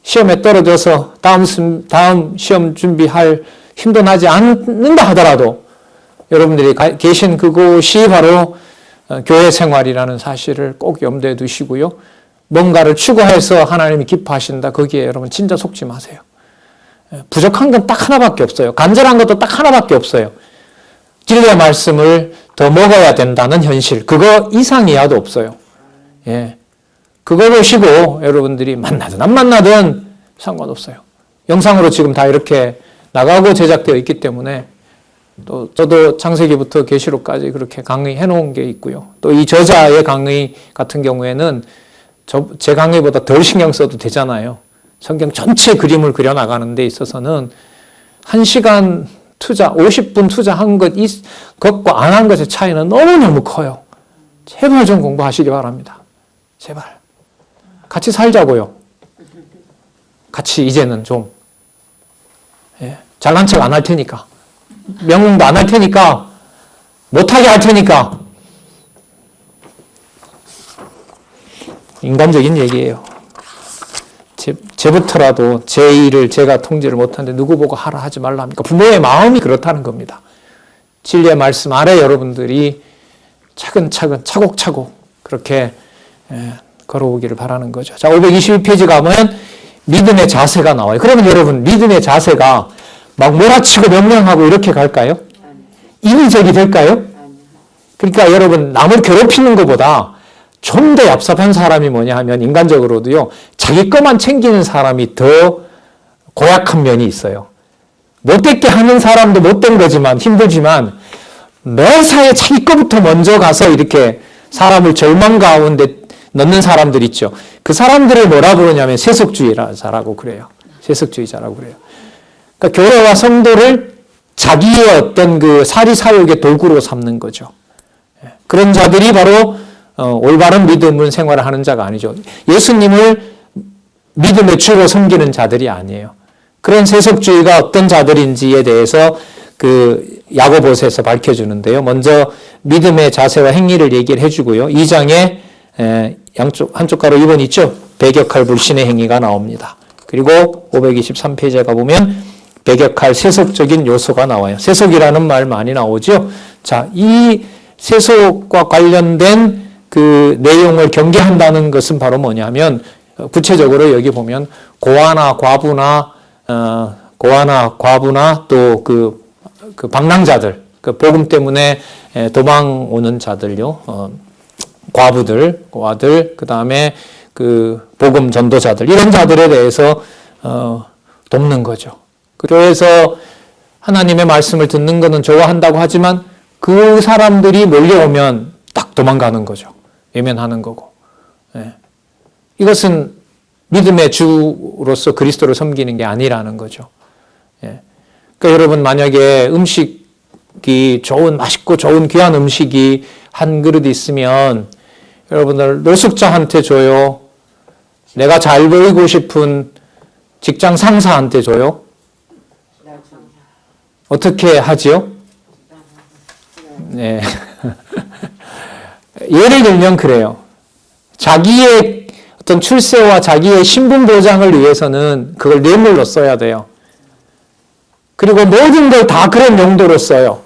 A: 시험에 떨어져서 다음 시험 준비할 힘도 나지 않는다 하더라도 여러분들이 계신 그곳이 바로 교회 생활이라는 사실을 꼭 염두에 두시고요. 뭔가를 추구해서 하나님이 기뻐하신다. 거기에 여러분 진짜 속지 마세요. 부족한 건 딱 하나밖에 없어요. 간절한 것도 딱 하나밖에 없어요. 진리의 말씀을 더 먹어야 된다는 현실. 그거 이상이야도 없어요. 그거 보시고 여러분들이 만나든 안 만나든 상관없어요. 영상으로 지금 다 이렇게 나가고 제작되어 있기 때문에 또 저도 창세기부터 계시록까지 그렇게 강의해 놓은 게 있고요. 또 이 저자의 강의 같은 경우에는 제 강의보다 덜 신경 써도 되잖아요. 성경 전체 그림을 그려나가는 데 있어서는 1시간 투자, 50분 투자한 것과 안 한 것의 차이는 너무너무 커요. 제발 좀 공부하시기 바랍니다. 제발. 같이 살자고요. 같이 이제는 좀. 잘난 척 안 할 테니까. 명령도 안 할 테니까. 못하게 할 테니까. 인간적인 얘기예요. 제부터라도 제 일을 제가 통제를 못하는데 누구 보고 하라 하지 말라 합니까? 부모의 마음이 그렇다는 겁니다. 진리의 말씀 아래 여러분들이 차근차근 차곡차곡 그렇게 걸어오기를 바라는 거죠. 자, 522페이지 가면 믿음의 자세가 나와요. 그러면 여러분 믿음의 자세가 막 몰아치고 명령하고 이렇게 갈까요? 인위적이 될까요? 그러니까 여러분 남을 괴롭히는 것보다 좀 더 얍삽한 사람이 뭐냐 하면 인간적으로도요. 자기 것만 챙기는 사람이 더 고약한 면이 있어요. 못되게 하는 사람도 못된 거지만 힘들지만 매사에 자기 것부터 먼저 가서 이렇게 사람을 절망 가운데 넣는 사람들 있죠. 그 사람들을 뭐라 부르냐면 세속주의자라고 그래요. 세속주의자라고 그래요. 그러니까 교회와 성도를 자기의 어떤 그 사리사욕의 도구로 삼는 거죠. 그런 자들이 바로 올바른 믿음을 생활을 하는 자가 아니죠. 예수님을 믿음의 주로 섬기는 자들이 아니에요. 그런 세속주의가 어떤 자들인지에 대해서 그 야고보서에서 밝혀주는데요. 먼저 믿음의 자세와 행위를 얘기를 해주고요. 2장에 한쪽 가로 2번 있죠. 배격할 불신의 행위가 나옵니다. 그리고 523페이지에 가보면 배격할 세속적인 요소가 나와요. 세속이라는 말 많이 나오죠. 자, 이 세속과 관련된 그 내용을 경계한다는 것은 바로 뭐냐면 구체적으로 여기 보면 고아나 과부나 또 그 방랑자들, 그 복음 때문에 도망 오는 자들요, 고아들, 그 다음에 그 복음 전도자들 이런 자들에 대해서 돕는 거죠. 그래서 하나님의 말씀을 듣는 것은 좋아한다고 하지만 그 사람들이 몰려오면 딱 도망가는 거죠. 외면하는 거고. 이것은 믿음의 주로서 그리스도를 섬기는 게 아니라는 거죠. 그러니까 여러분 만약에 음식이 맛있고 좋은 귀한 음식이 한 그릇 있으면 여러분들 노숙자한테 줘요? 내가 잘 보이고 싶은 직장 상사한테 줘요? 어떻게 하지요? 네. 예를 들면 그래요. 자기의 어떤 출세와 자기의 신분 보장을 위해서는 그걸 뇌물로 써야 돼요. 그리고 모든 걸 다 그런 용도로 써요.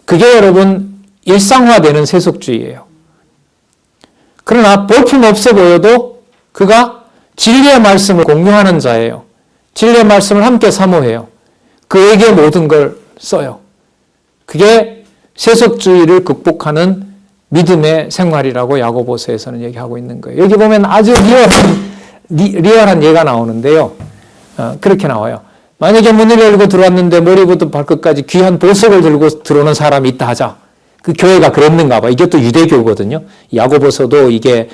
A: 그게 여러분 일상화되는 세속주의예요. 그러나 볼품없어 보여도 그가 진리의 말씀을 공유하는 자예요. 진리의 말씀을 함께 사모해요. 그에게 모든 걸 써요. 그게 세속주의를 극복하는 믿음의 생활이라고 야고보서에서는 얘기하고 있는 거예요. 여기 보면 아주 리얼한 예가 나오는데요. 그렇게 나와요. 만약에 문을 열고 들어왔는데 머리부터 발끝까지 귀한 보석을 들고 들어오는 사람이 있다 하자. 그 교회가 그랬는가 봐. 이게 또 유대교거든요. 야고보서도 이게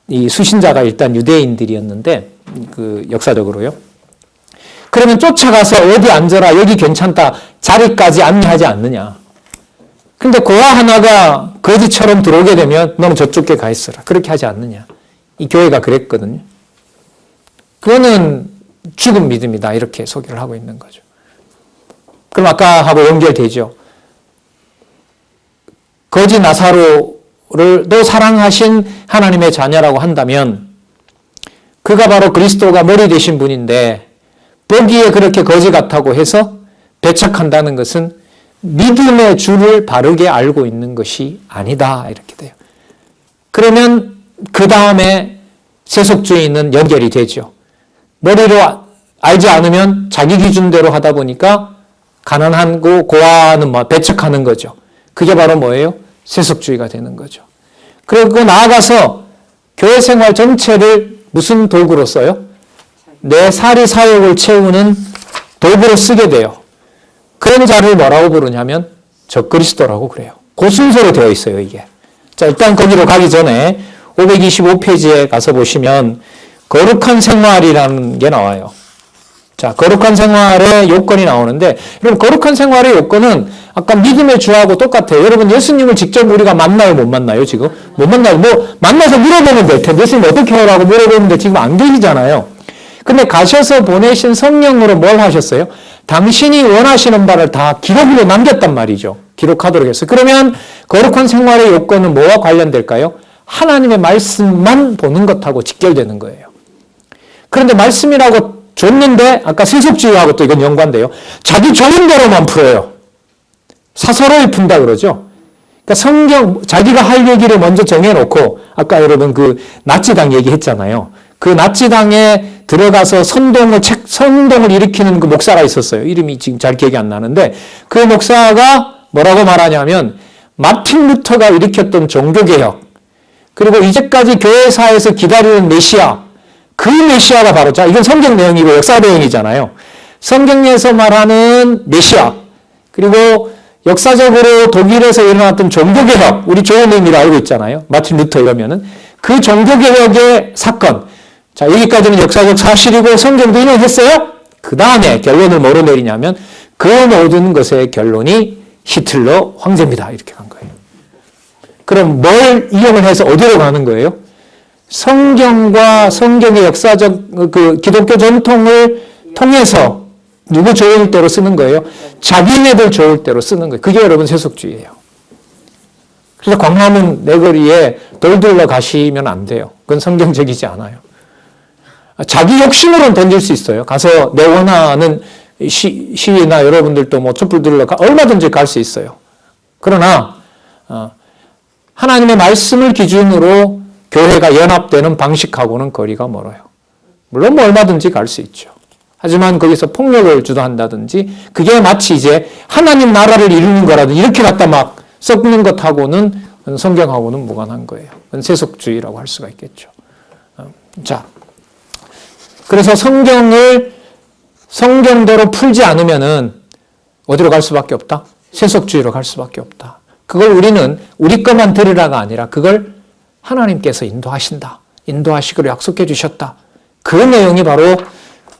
A: 이 수신자가 일단 유대인들이었는데 그 역사적으로요. 그러면 쫓아가서 어디 앉아라. 여기 괜찮다. 자리까지 안내하지 않느냐. 근데 고아 하나가 거지처럼 들어오게 되면 너는 저쪽에 가 있어라. 그렇게 하지 않느냐. 이 교회가 그랬거든요. 그거는 죽은 믿음이다. 이렇게 소개를 하고 있는 거죠. 그럼 아까하고 연결되죠. 거지 나사로를 또 사랑하신 하나님의 자녀라고 한다면 그가 바로 그리스도가 머리 되신 분인데 보기에 그렇게 거지 같다고 해서 배척한다는 것은 믿음의 줄을 바르게 알고 있는 것이 아니다. 이렇게 돼요. 그러면 그 다음에 세속주의는 연결이 되죠. 머리로 알지 않으면 자기 기준대로 하다 보니까 가난하고 고아는 배척하는 거죠. 그게 바로 뭐예요? 세속주의가 되는 거죠. 그리고 나아가서 교회 생활 전체를 무슨 도구로 써요? 내 사리 사욕을 채우는 도구로 쓰게 돼요. 그런 자를 뭐라고 부르냐면 적그리스도라고 그래요. 그 순서로 되어 있어요, 이게. 자, 일단 거기로 가기 전에 525페이지에 가서 보시면 거룩한 생활이라는 게 나와요. 자, 거룩한 생활의 요건이 나오는데, 여러분, 거룩한 생활의 요건은 아까 믿음의 주하고 똑같아요. 여러분, 예수님을 직접 우리가 만나요, 못 만나요, 지금? 못 만나요. 만나서 물어보면 될 텐데, 예수님 어떻게 하라고 물어보는데 지금 안 계시잖아요. 근데 가셔서 보내신 성령으로 뭘 하셨어요? 당신이 원하시는 바를 다 기록으로 남겼단 말이죠. 기록하도록 했어요. 그러면 거룩한 생활의 요건은 뭐와 관련될까요? 하나님의 말씀만 보는 것하고 직결되는 거예요. 그런데 말씀이라고 줬는데 아까 세속주의하고 또 이건 연관돼요. 자기 좋은 대로만 풀어요. 사사로이 푼다 그러죠. 그러니까 성경 자기가 할 얘기를 먼저 정해놓고 아까 여러분 그 나치당 얘기했잖아요. 그 나치당에 들어가서 선동을 일으키는 그 목사가 있었어요. 이름이 지금 잘 기억이 안 나는데 그 목사가 뭐라고 말하냐면 마틴 루터가 일으켰던 종교개혁 그리고 이제까지 교회사에서 기다리는 메시아 그 메시아가 바로 자 이건 성경 내용이고 역사 내용이잖아요. 성경에서 말하는 메시아 그리고 역사적으로 독일에서 일어났던 종교개혁 우리 조원님이라 알고 있잖아요. 마틴 루터 이러면은 그 종교개혁의 사건 자, 여기까지는 역사적 사실이고 성경도 인용했어요. 그 다음에 결론을 뭐로 내리냐면 그 모든 것의 결론이 히틀러 황제입니다. 이렇게 간 거예요. 그럼 뭘 이용을 해서 어디로 가는 거예요? 성경과 성경의 역사적 그 기독교 전통을 통해서 누구 좋을 대로 쓰는 거예요? 자기네들 좋을 대로 쓰는 거예요. 그게 여러분 세속주의예요. 그래서 광화문 내거리에 돌들러 가시면 안 돼요. 그건 성경적이지 않아요. 자기 욕심으로는 던질 수 있어요. 가서 내 원하는 시위나 여러분들도 뭐 촛불 들러 얼마든지 갈 수 있어요. 그러나 하나님의 말씀을 기준으로 교회가 연합되는 방식하고는 거리가 멀어요. 물론 뭐 얼마든지 갈 수 있죠. 하지만 거기서 폭력을 주도한다든지 그게 마치 이제 하나님 나라를 이루는 거라든지 이렇게 갖다 막 섞는 것하고는 성경하고는 무관한 거예요. 그건 세속주의라고 할 수가 있겠죠. 자. 그래서 성경을 성경대로 풀지 않으면은 어디로 갈 수밖에 없다? 세속주의로 갈 수밖에 없다. 그걸 우리는 우리 것만 들으라가 아니라 그걸 하나님께서 인도하신다. 인도하시기로 약속해 주셨다. 그 내용이 바로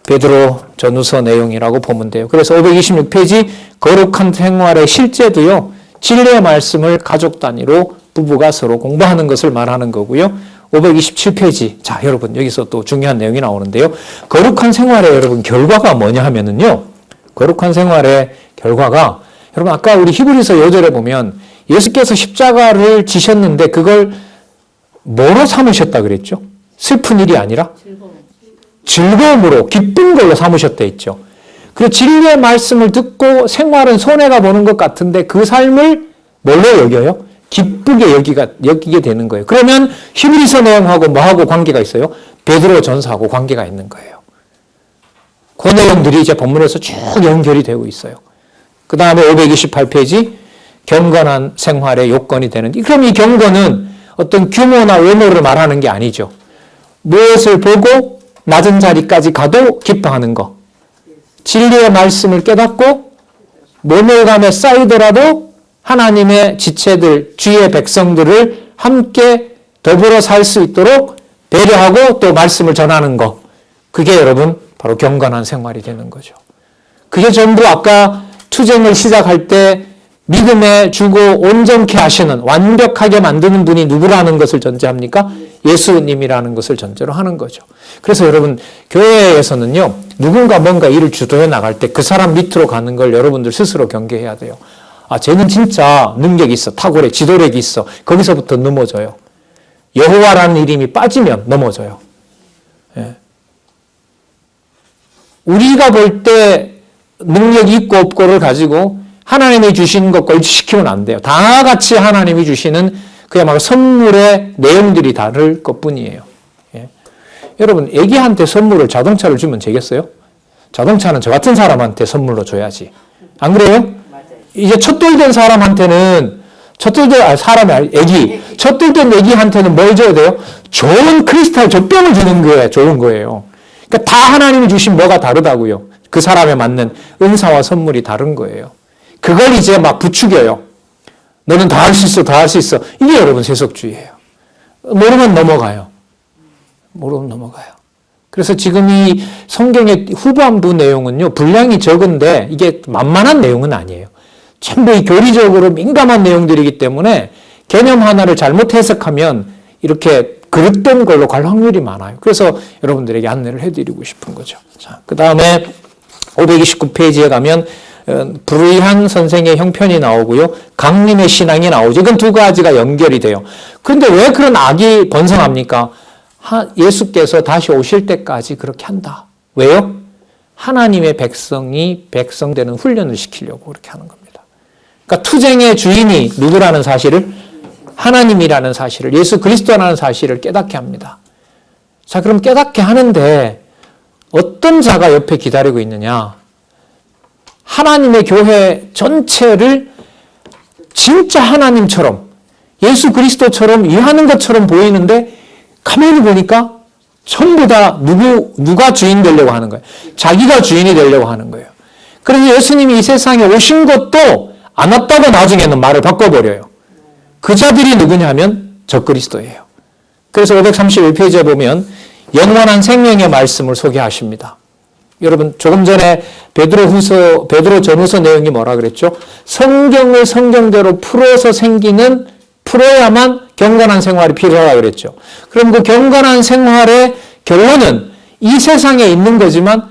A: 베드로 전후서 내용이라고 보면 돼요. 그래서 526페이지 거룩한 생활의 실제도요. 진리의 말씀을 가족 단위로 부부가 서로 공부하는 것을 말하는 거고요. 527페이지. 자, 여러분, 여기서 또 중요한 내용이 나오는데요. 거룩한 생활의 여러분, 결과가 뭐냐 하면은요. 거룩한 생활의 결과가 여러분 아까 우리 히브리서 5절에 보면 예수께서 십자가를 지셨는데 그걸 뭐로 삼으셨다 그랬죠? 슬픈 일이 아니라 즐거움으로 기쁜 걸로 삼으셨다 했죠. 그 진리의 말씀을 듣고 생활은 손해가 보는 것 같은데 그 삶을 뭘로 여겨요? 기쁘게 여기게 되는 거예요. 그러면 히브리서 내용하고 뭐하고 관계가 있어요? 베드로 전서하고 관계가 있는 거예요. 그 내용들이 이제 본문에서 쭉 연결이 되고 있어요. 그 다음에 528페이지 경건한 생활의 요건이 되는. 그럼 이 경건은 어떤 규모나 외모를 말하는 게 아니죠. 무엇을 보고 낮은 자리까지 가도 기뻐하는 것. 진리의 말씀을 깨닫고 모멸감에 쌓이더라도 하나님의 지체들, 주의 백성들을 함께 더불어 살 수 있도록 배려하고 또 말씀을 전하는 것. 그게 여러분 바로 경건한 생활이 되는 거죠. 그게 전부 아까 투쟁을 시작할 때 믿음에 주고 온전케 하시는, 완벽하게 만드는 분이 누구라는 것을 전제합니까? 예수님이라는 것을 전제로 하는 거죠. 그래서 여러분 교회에서는요, 누군가 뭔가 일을 주도해 나갈 때 그 사람 밑으로 가는 걸 여러분들 스스로 경계해야 돼요. 아, 쟤는 진짜 능력이 있어, 탁월해, 지도력이 있어. 거기서부터 넘어져요. 여호와라는 이름이 빠지면 넘어져요. 예. 우리가 볼 때 능력이 있고 없고를 가지고 하나님이 주신 것과 일치시키면 안 돼요. 다 같이 하나님이 주시는 그야말로 선물의 내용들이 다를 것뿐이에요. 예. 여러분, 애기한테 선물을 자동차를 주면 되겠어요? 자동차는 저 같은 사람한테 선물로 줘야지. 안 그래요? 맞아요. 이제 첫돌된 사람한테는 첫돌된 애기한테는 뭘 줘야 돼요? 좋은 크리스탈 젖병을 주는 게 좋은 거예요. 그러니까 다 하나님이 주신 뭐가 다르다고요. 그 사람에 맞는 은사와 선물이 다른 거예요. 그걸 이제 막 부추겨요. 너는 다 할 수 있어, 다 할 수 있어. 이게 여러분 세속주의예요. 모르면 넘어가요. 그래서 지금 이 성경의 후반부 내용은요, 분량이 적은데 이게 만만한 내용은 아니에요. 전부 이 교리적으로 민감한 내용들이기 때문에 개념 하나를 잘못 해석하면 이렇게 그릇된 걸로 갈 확률이 많아요. 그래서 여러분들에게 안내를 해드리고 싶은 거죠. 자, 그 다음에 529페이지에 가면 불의한 선생의 형편이 나오고요. 강림의 신앙이 나오죠. 이건 두 가지가 연결이 돼요. 그런데 왜 그런 악이 번성합니까? 예수께서 다시 오실 때까지 그렇게 한다. 왜요? 하나님의 백성이 백성되는 훈련을 시키려고 그렇게 하는 겁니다. 그러니까 투쟁의 주인이 누구라는 사실을, 하나님이라는 사실을, 예수 그리스도라는 사실을 깨닫게 합니다. 자, 그럼 깨닫게 하는데 어떤 자가 옆에 기다리고 있느냐? 하나님의 교회 전체를 진짜 하나님처럼, 예수 그리스도처럼 위하는 것처럼 보이는데 가만히 보니까 전부 다 누가 주인 되려고 하는 거예요. 자기가 주인이 되려고 하는 거예요. 그래서 예수님이 이 세상에 오신 것도 안 왔다고 나중에는 말을 바꿔버려요. 그 자들이 누구냐 하면 적그리스도예요. 그래서 531페이지에 보면 영원한 생명의 말씀을 소개하십니다. 여러분 조금 전에 베드로 전후서 내용이 뭐라 그랬죠? 성경을 성경대로 풀어야만 경건한 생활이 필요하다고 그랬죠. 그럼 그 경건한 생활의 결론은 이 세상에 있는 거지만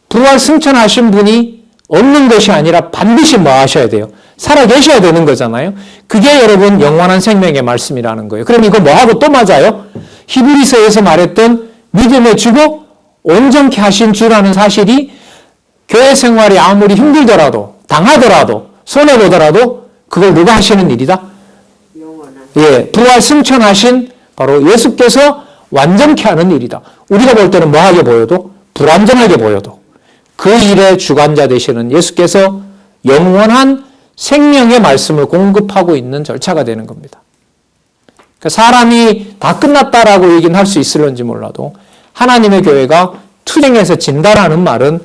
A: 부활 승천하신 분이 없는 것이 아니라 반드시 뭐 하셔야 돼요? 살아 계셔야 되는 거잖아요. 그게 여러분 영원한 생명의 말씀이라는 거예요. 그럼 이거 뭐하고 또 맞아요? 히브리서에서 말했던 믿음의 주고 온전케 하신 주라는 사실이 교회 생활이 아무리 힘들더라도 당하더라도 손해보더라도 그걸 누가 하시는 일이다? 예, 부활 승천하신 바로 예수께서 완전케 하는 일이다. 우리가 볼 때는 뭐하게 보여도 불완전하게 보여도 그 일의 주관자 되시는 예수께서 영원한 생명의 말씀을 공급하고 있는 절차가 되는 겁니다. 그러니까 사람이 다 끝났다라고 얘기는 할 수 있을런지 몰라도 하나님의 교회가 투쟁에서 진다라는 말은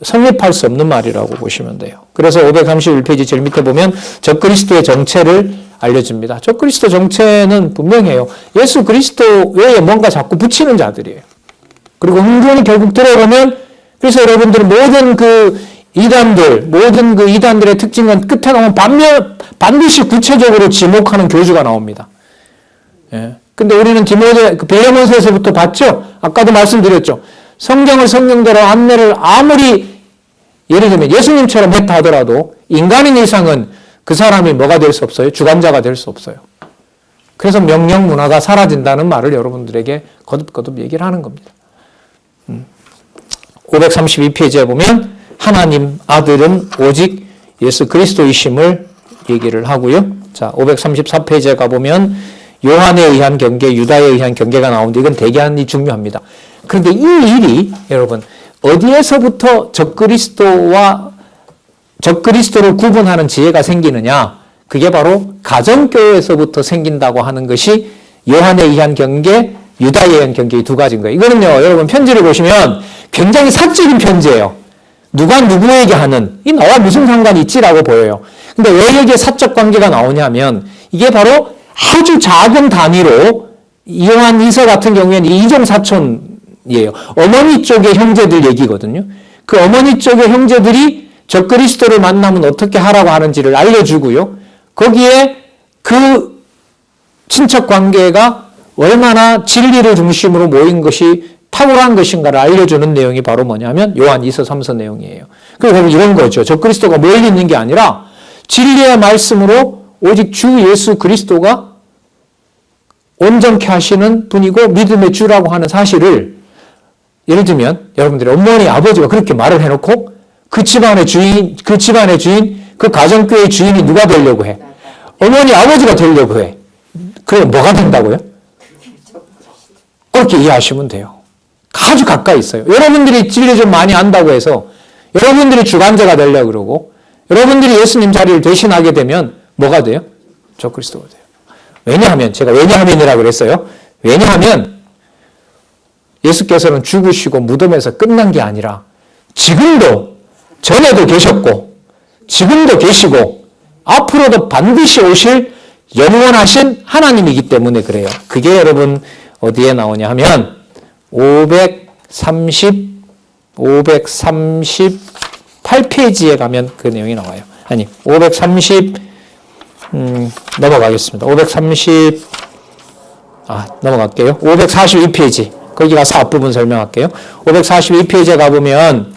A: 성립할 수 없는 말이라고 보시면 돼요. 그래서 531페이지 제일 밑에 보면 적그리스도의 정체를 알려줍니다. 적그리스도 정체는 분명해요. 예수 그리스도 외에 뭔가 자꾸 붙이는 자들이에요. 그리고 은근히 결국 들어보면 그래서 여러분들은 모든 그 이단들의 특징은 끝에 가면 반드시 구체적으로 지목하는 교주가 나옵니다. 예. 근데 우리는 빌레몬서에서부터 봤죠? 아까도 말씀드렸죠? 성경을 성경대로 안내를 아무리 예를 들면 예수님처럼 했다 하더라도 인간인 이상은 그 사람이 뭐가 될 수 없어요? 주관자가 될 수 없어요. 그래서 명령 문화가 사라진다는 말을 여러분들에게 거듭거듭 얘기를 하는 겁니다. 532페이지에 보면 하나님 아들은 오직 예수 그리스도이심을 얘기를 하고요. 자, 534페이지에 가보면 요한에 의한 경계, 유다에 의한 경계가 나오는데 이건 대개한이 중요합니다. 그런데 이 일이 여러분 어디에서부터 적그리스도를 구분하는 지혜가 생기느냐? 그게 바로 가정교회에서부터 생긴다고 하는 것이 요한에 의한 경계, 유다에 의한 경계 이 두 가지인 거예요. 이거는요, 여러분 편지를 보시면 굉장히 사적인 편지예요. 누가 누구에게 하는, 이 나와 무슨 상관이 있지라고 보여요. 근데 왜 여기에 사적 관계가 나오냐면 이게 바로 아주 작은 단위로 요한 이서 같은 경우에는 이종 사촌이에요. 어머니 쪽의 형제들 얘기거든요. 그 어머니 쪽의 형제들이 적그리스도를 만나면 어떻게 하라고 하는지를 알려주고요. 거기에 그 친척 관계가 얼마나 진리를 중심으로 모인 것이 탁월한 것인가를 알려주는 내용이 바로 뭐냐면 요한 2서 3서 내용이에요. 그리고 이런 거죠. 적그리스도가 멀리 있는 게 아니라 진리의 말씀으로 오직 주 예수 그리스도가 온전케 하시는 분이고 믿음의 주라고 하는 사실을 예를 들면 여러분들의 어머니 아버지가 그렇게 말을 해놓고 그 집안의 주인, 그 가정교회의 주인이 누가 되려고 해? 어머니 아버지가 되려고 해. 그럼 뭐가 된다고요? 그렇게 이해하시면 돼요. 아주 가까이 있어요. 여러분들이 진리 좀 많이 안다고 해서 여러분들이 주관자가 되려고 그러고 여러분들이 예수님 자리를 대신하게 되면 뭐가 돼요? 적그리스도가 돼요. 왜냐하면 제가 왜냐하면이라고 그랬어요. 왜냐하면 예수께서는 죽으시고 무덤에서 끝난 게 아니라 지금도 전에도 계셨고 지금도 계시고 앞으로도 반드시 오실 영원하신 하나님이기 때문에 그래요. 그게 여러분 어디에 나오냐 하면 538페이지에 가면 그 내용이 나와요. 아니, 넘어가겠습니다. 넘어갈게요. 542페이지. 거기 가서 앞부분 설명할게요. 542페이지에 가보면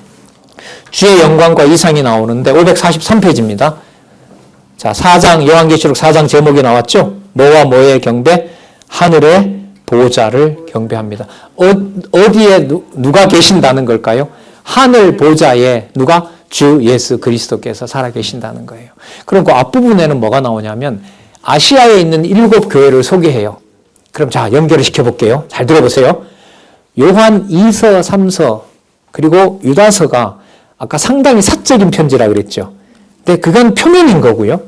A: 주의 영광과 이상이 나오는데 543페이지입니다. 자, 4장, 요한계시록 4장 제목이 나왔죠? 뭐와 뭐의 경배? 하늘의 보좌를 경배합니다. 어디에 누가 계신다는 걸까요? 하늘 보좌에 누가? 주 예수 그리스도께서 살아계신다는 거예요. 그리고 그 앞부분에는 뭐가 나오냐면 아시아에 있는 7 교회를 소개해요. 그럼 자, 연결을 시켜볼게요. 잘 들어보세요. 요한 2서, 3서, 그리고 유다서가 아까 상당히 사적인 편지라 그랬죠. 근데 그건 표면인 거고요.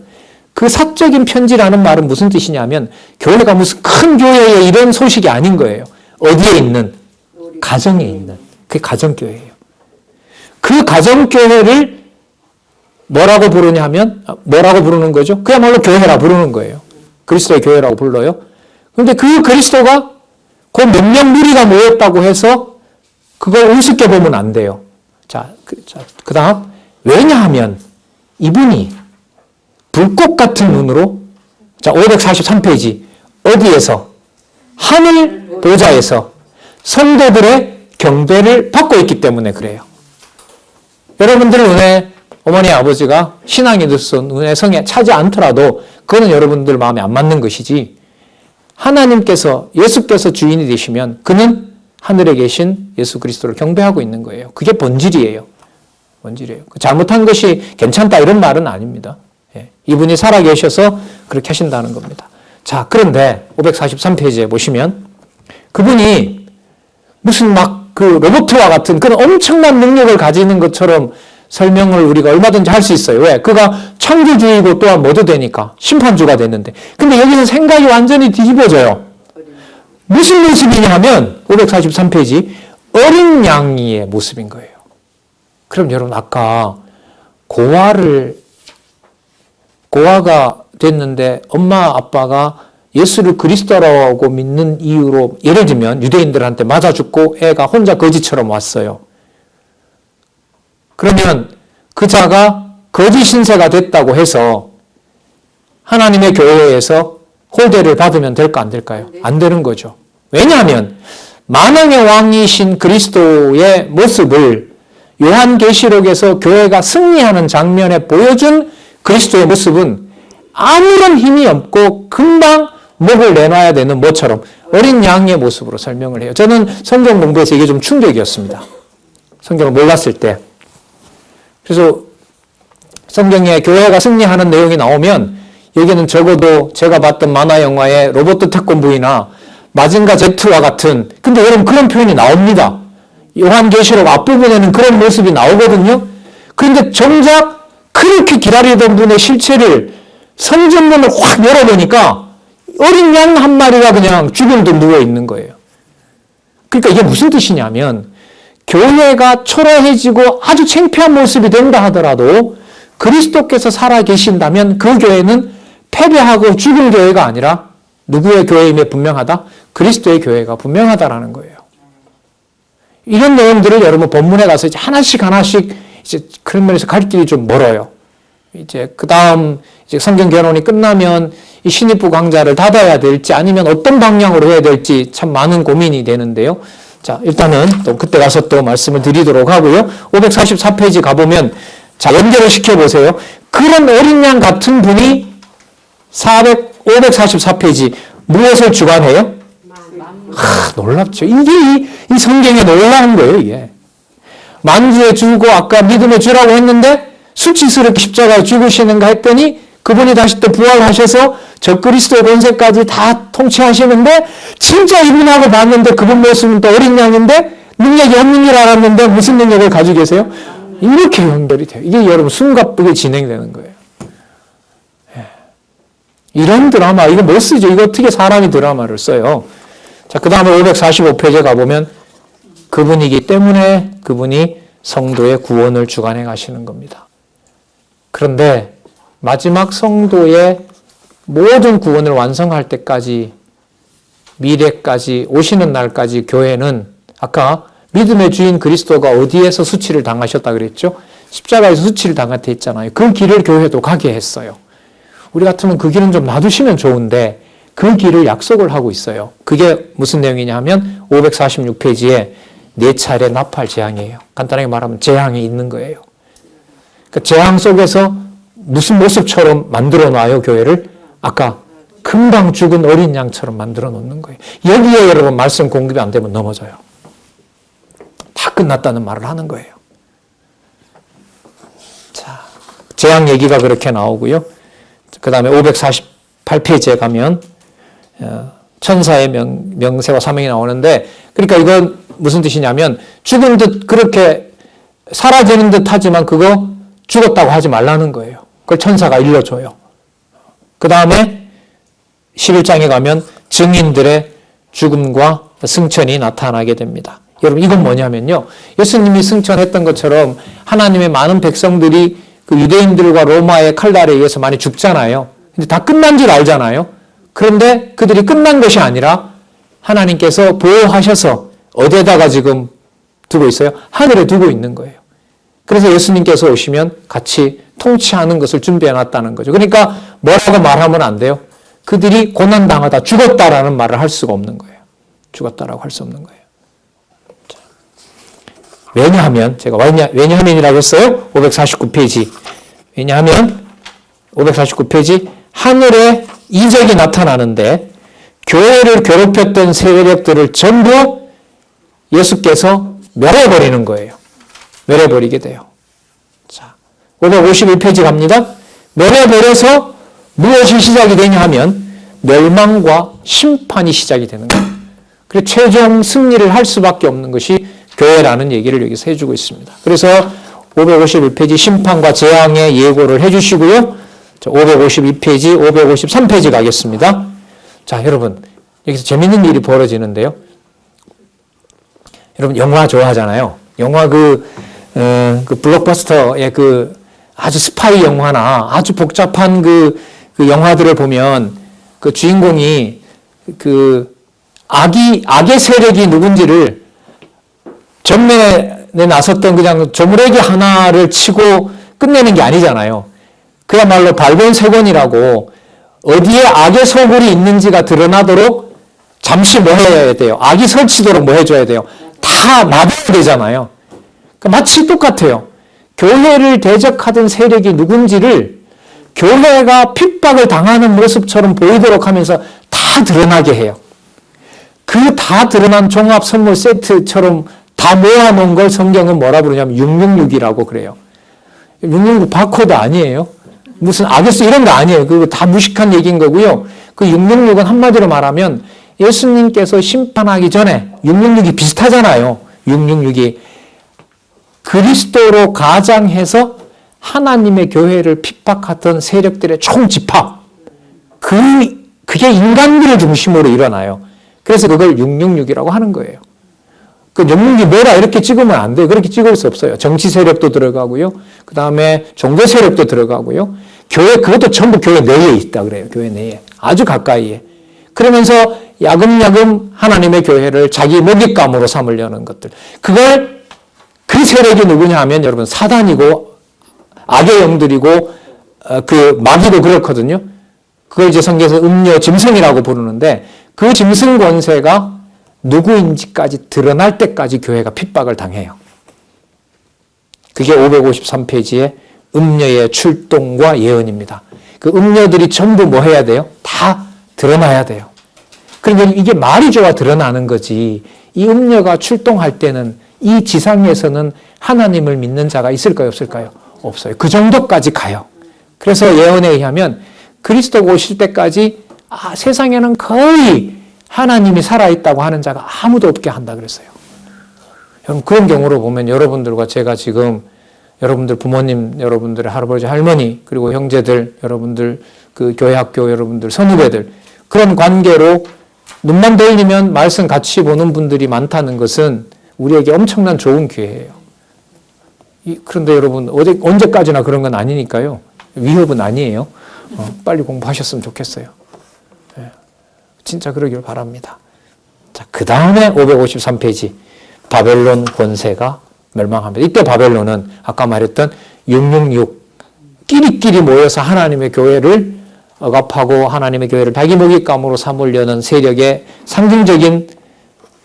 A: 그 사적인 편지라는 말은 무슨 뜻이냐면 교회가 무슨 큰 교회에 이런 소식이 아닌 거예요. 어디에 있는? 가정에 있는. 그게 가정교회예요. 그 가정교회를 뭐라고 부르냐 하면 뭐라고 부르는 거죠? 그야말로 교회라 부르는 거예요. 그리스도의 교회라고 불러요. 그런데 그 그리스도가 그 몇 명 무리가 모였다고 해서 그걸 우습게 보면 안 돼요. 자, 그 다음 왜냐하면 이분이 불꽃 같은 눈으로 자 543페이지 어디에서? 하늘 보좌에서 성도들의 경배를 받고 있기 때문에 그래요. 여러분들은 은혜 어머니 아버지가 신앙이 들선 은혜 성에 차지 않더라도 그거는 여러분들 마음에 안 맞는 것이지 하나님께서 예수께서 주인이 되시면 그는 하늘에 계신 예수 그리스도를 경배하고 있는 거예요. 그게 본질이에요. 본질이에요. 잘못한 것이 괜찮다 이런 말은 아닙니다. 예. 이분이 살아계셔서 그렇게 하신다는 겁니다. 자, 그런데 543페이지에 보시면 그분이 무슨 막 그 로봇과 같은 그런 엄청난 능력을 가지는 것처럼 설명을 우리가 얼마든지 할 수 있어요. 왜? 그가 창조주이고 또한 뭐도 되니까 심판주가 됐는데. 근데 여기서 생각이 완전히 뒤집어져요. 무슨 모습이냐 하면 543페이지 어린 양이의 모습인 거예요. 그럼 여러분 아까 고아가 됐는데 엄마 아빠가 예수를 그리스도라고 믿는 이유로 예를 들면 유대인들한테 맞아 죽고 애가 혼자 거지처럼 왔어요. 그러면 그 자가 거짓 신세가 됐다고 해서 하나님의 교회에서 호대를 받으면 될까 안 될까요? 안 되는 거죠. 왜냐하면 만왕의 왕이신 그리스도의 모습을 요한계시록에서 교회가 승리하는 장면에 보여준 그리스도의 모습은 아무런 힘이 없고 금방 목을 내놔야 되는 모처럼 어린 양의 모습으로 설명을 해요. 저는 성경 공부에서 이게 좀 충격이었습니다. 성경을 몰랐을 때. 그래서 성경에 교회가 승리하는 내용이 나오면 여기는 적어도 제가 봤던 만화 영화의 로버트 태권브이나 마징가 Z와 같은, 근데 여러분 그런 표현이 나옵니다. 요한계시록 앞부분에는 그런 모습이 나오거든요. 그런데 정작 그렇게 기다리던 분의 실체를 성전문을 확 열어보니까 어린 양 한 마리가 그냥 죽은 듯 누워있는 거예요. 그러니까 이게 무슨 뜻이냐면 교회가 초라해지고 아주 창피한 모습이 된다 하더라도 그리스도께서 살아계신다면 그 교회는 패배하고 죽은 교회가 아니라 누구의 교회임에 분명하다? 그리스도의 교회가 분명하다라는 거예요. 이런 내용들을 여러분 본문에 가서 이제 하나씩 이제 그런 면에서 갈 길이 좀 멀어요. 이제 그 다음 이제 성경 개론이 끝나면 이 신입부 강좌를 닫아야 될지 아니면 어떤 방향으로 해야 될지 참 많은 고민이 되는데요. 자, 일단은 또 그때 가서 또 말씀을 드리도록 하고요. 544페이지 가보면 자, 연결을 시켜보세요. 그런 어린 양 같은 분이 544페이지 무엇을 주관해요? 놀랍죠. 이게 이 성경에 놀라운 거예요, 이게. 만주의 주고 아까 믿음의 주라고 했는데 수치스럽게 십자가에 죽으시는가 했더니 그분이 다시 또 부활하셔서 적그리스도의 권세까지 다 통치하시는데 진짜 이분하고 봤는데 그분 모습은 또 어린 양인데 능력이 없는 줄 알았는데 무슨 능력을 가지고 계세요? 이렇게 연결이 돼요. 이게 여러분 숨가쁘게 진행되는 거예요. 이런 드라마, 이거 못 쓰죠. 이거 어떻게 사람이 드라마를 써요. 자, 그 다음에 545페이지에 가보면 그분이기 때문에 그분이 성도의 구원을 주관해 가시는 겁니다. 그런데 마지막 성도의 모든 구원을 완성할 때까지, 미래까지, 오시는 날까지 교회는 아까 믿음의 주인 그리스도가 어디에서 수치를 당하셨다 그랬죠? 십자가에서 수치를 당했다 했잖아요. 그 길을 교회도 가게 했어요. 우리 같으면 그 길은 좀 놔두시면 좋은데 그 길을 약속을 하고 있어요. 그게 무슨 내용이냐 하면 546페이지에 네 차례 나팔 재앙이에요. 간단하게 말하면 재앙이 있는 거예요. 그러니까 재앙 속에서 무슨 모습처럼 만들어 놔요, 교회를? 아까 금방 죽은 어린 양처럼 만들어 놓는 거예요. 여기에 여러분 말씀 공급이 안 되면 넘어져요. 다 끝났다는 말을 하는 거예요. 자, 재앙 얘기가 그렇게 나오고요. 그 다음에 548페이지에 가면 천사의 명세와 사명이 나오는데, 그러니까 이건 무슨 뜻이냐면 죽은 듯 그렇게 사라지는 듯 하지만 그거 죽었다고 하지 말라는 거예요. 그걸 천사가 일러줘요. 그 다음에 11장에 가면 증인들의 죽음과 승천이 나타나게 됩니다. 여러분 이건 뭐냐면요. 예수님이 승천했던 것처럼 하나님의 많은 백성들이 그 유대인들과 로마의 칼날에 의해서 많이 죽잖아요. 근데 다 끝난 줄 알잖아요. 그런데 그들이 끝난 것이 아니라 하나님께서 보호하셔서 어디에다가 지금 두고 있어요? 하늘에 두고 있는 거예요. 그래서 예수님께서 오시면 같이 통치하는 것을 준비해 놨다는 거죠. 그러니까 뭐라고 말하면 안 돼요. 그들이 고난당하다 죽었다라는 말을 할 수가 없는 거예요. 죽었다라고 할 수 없는 거예요. 자, 왜냐하면 제가 왜냐하면이라고 했어요. 549페이지. 왜냐하면 549페이지 하늘에 이적이 나타나는데 교회를 괴롭혔던 세력들을 전부 예수께서 멸해버리는 거예요. 멸해버리게 돼요. 자, 551페이지 갑니다. 멸해버려서 무엇이 시작이 되냐 하면 멸망과 심판이 시작이 되는 거예요. 그래서 최종 승리를 할 수밖에 없는 것이 교회라는 얘기를 여기서 해주고 있습니다. 그래서 551페이지 심판과 재앙의 예고를 해주시고요. 552페이지, 553페이지 가겠습니다. 자, 여러분 여기서 재밌는 일이 벌어지는데요. 여러분 영화 좋아하잖아요. 영화 그 블록버스터의 그 아주 스파이 영화나 아주 복잡한 그 영화들을 보면 그 주인공이 그 악의 세력이 누군지를 전면에 나섰던 그냥 조무래기 하나를 치고 끝내는 게 아니잖아요. 그야말로 발본색원이라고 어디에 악의 소굴이 있는지가 드러나도록 잠시 뭐 해야 돼요? 악이 설치도록 뭐 해줘야 돼요? 다 막아야 되잖아요. 마치 똑같아요. 교회를 대적하던 세력이 누군지를 교회가 핍박을 당하는 모습처럼 보이도록 하면서 다 드러나게 해요. 그 다 드러난 종합 선물 세트처럼 다 모아놓은 걸 성경은 뭐라 부르냐면 666이라고 그래요. 666 바코드 아니에요. 무슨 악에서 이런 거 아니에요. 그거 다 무식한 얘기인 거고요. 그 666은 한마디로 말하면 예수님께서 심판하기 전에 666이 비슷하잖아요. 666이 그리스도로 가장해서 하나님의 교회를 핍박하던 세력들의 총집합. 그게 인간들을 중심으로 일어나요. 그래서 그걸 666이라고 하는 거예요. 그 666이 뭐라 이렇게 찍으면 안 돼요. 그렇게 찍을 수 없어요. 정치 세력도 들어가고요. 그 다음에 종교 세력도 들어가고요. 교회, 그것도 전부 교회 내에 있다 그래요. 교회 내에. 아주 가까이에. 그러면서 야금야금 하나님의 교회를 자기 먹잇감으로 삼으려는 것들. 그 세력이 누구냐 하면 여러분 사단이고 악의 영들이고 그 마귀도 그렇거든요. 그걸 이제 성경에서 음녀 짐승이라고 부르는데 그 짐승 권세가 누구인지까지 드러날 때까지 교회가 핍박을 당해요. 그게 553페이지의 음녀의 출동과 예언입니다. 그 음녀들이 전부 뭐 해야 돼요? 다 드러나야 돼요. 그러니까 이게 말이 좋아 드러나는 거지. 이 음녀가 출동할 때는 이 지상에서는 하나님을 믿는 자가 있을까요? 없을까요? 없어요. 그 정도까지 가요. 그래서 예언에 의하면 그리스도가 오실 때까지 세상에는 거의 하나님이 살아있다고 하는 자가 아무도 없게 한다 그랬어요. 여러분 그런 경우로 보면 여러분들과 제가 지금 여러분들 부모님, 여러분들의 할아버지, 할머니, 그리고 형제들, 여러분들 그 교회 학교 여러분들 선후배들 그런 관계로 눈만 돌리면 말씀 같이 보는 분들이 많다는 것은 우리에게 엄청난 좋은 기회예요. 그런데 여러분 언제까지나 그런 건 아니니까요. 위협은 아니에요. 빨리 공부하셨으면 좋겠어요. 진짜 그러길 바랍니다. 자, 그 다음에 553페이지 바벨론 권세가 멸망합니다. 이때 바벨론은 아까 말했던 666 끼리끼리 모여서 하나님의 교회를 억압하고 하나님의 교회를 자기 먹잇감으로 삼으려는 세력의 상징적인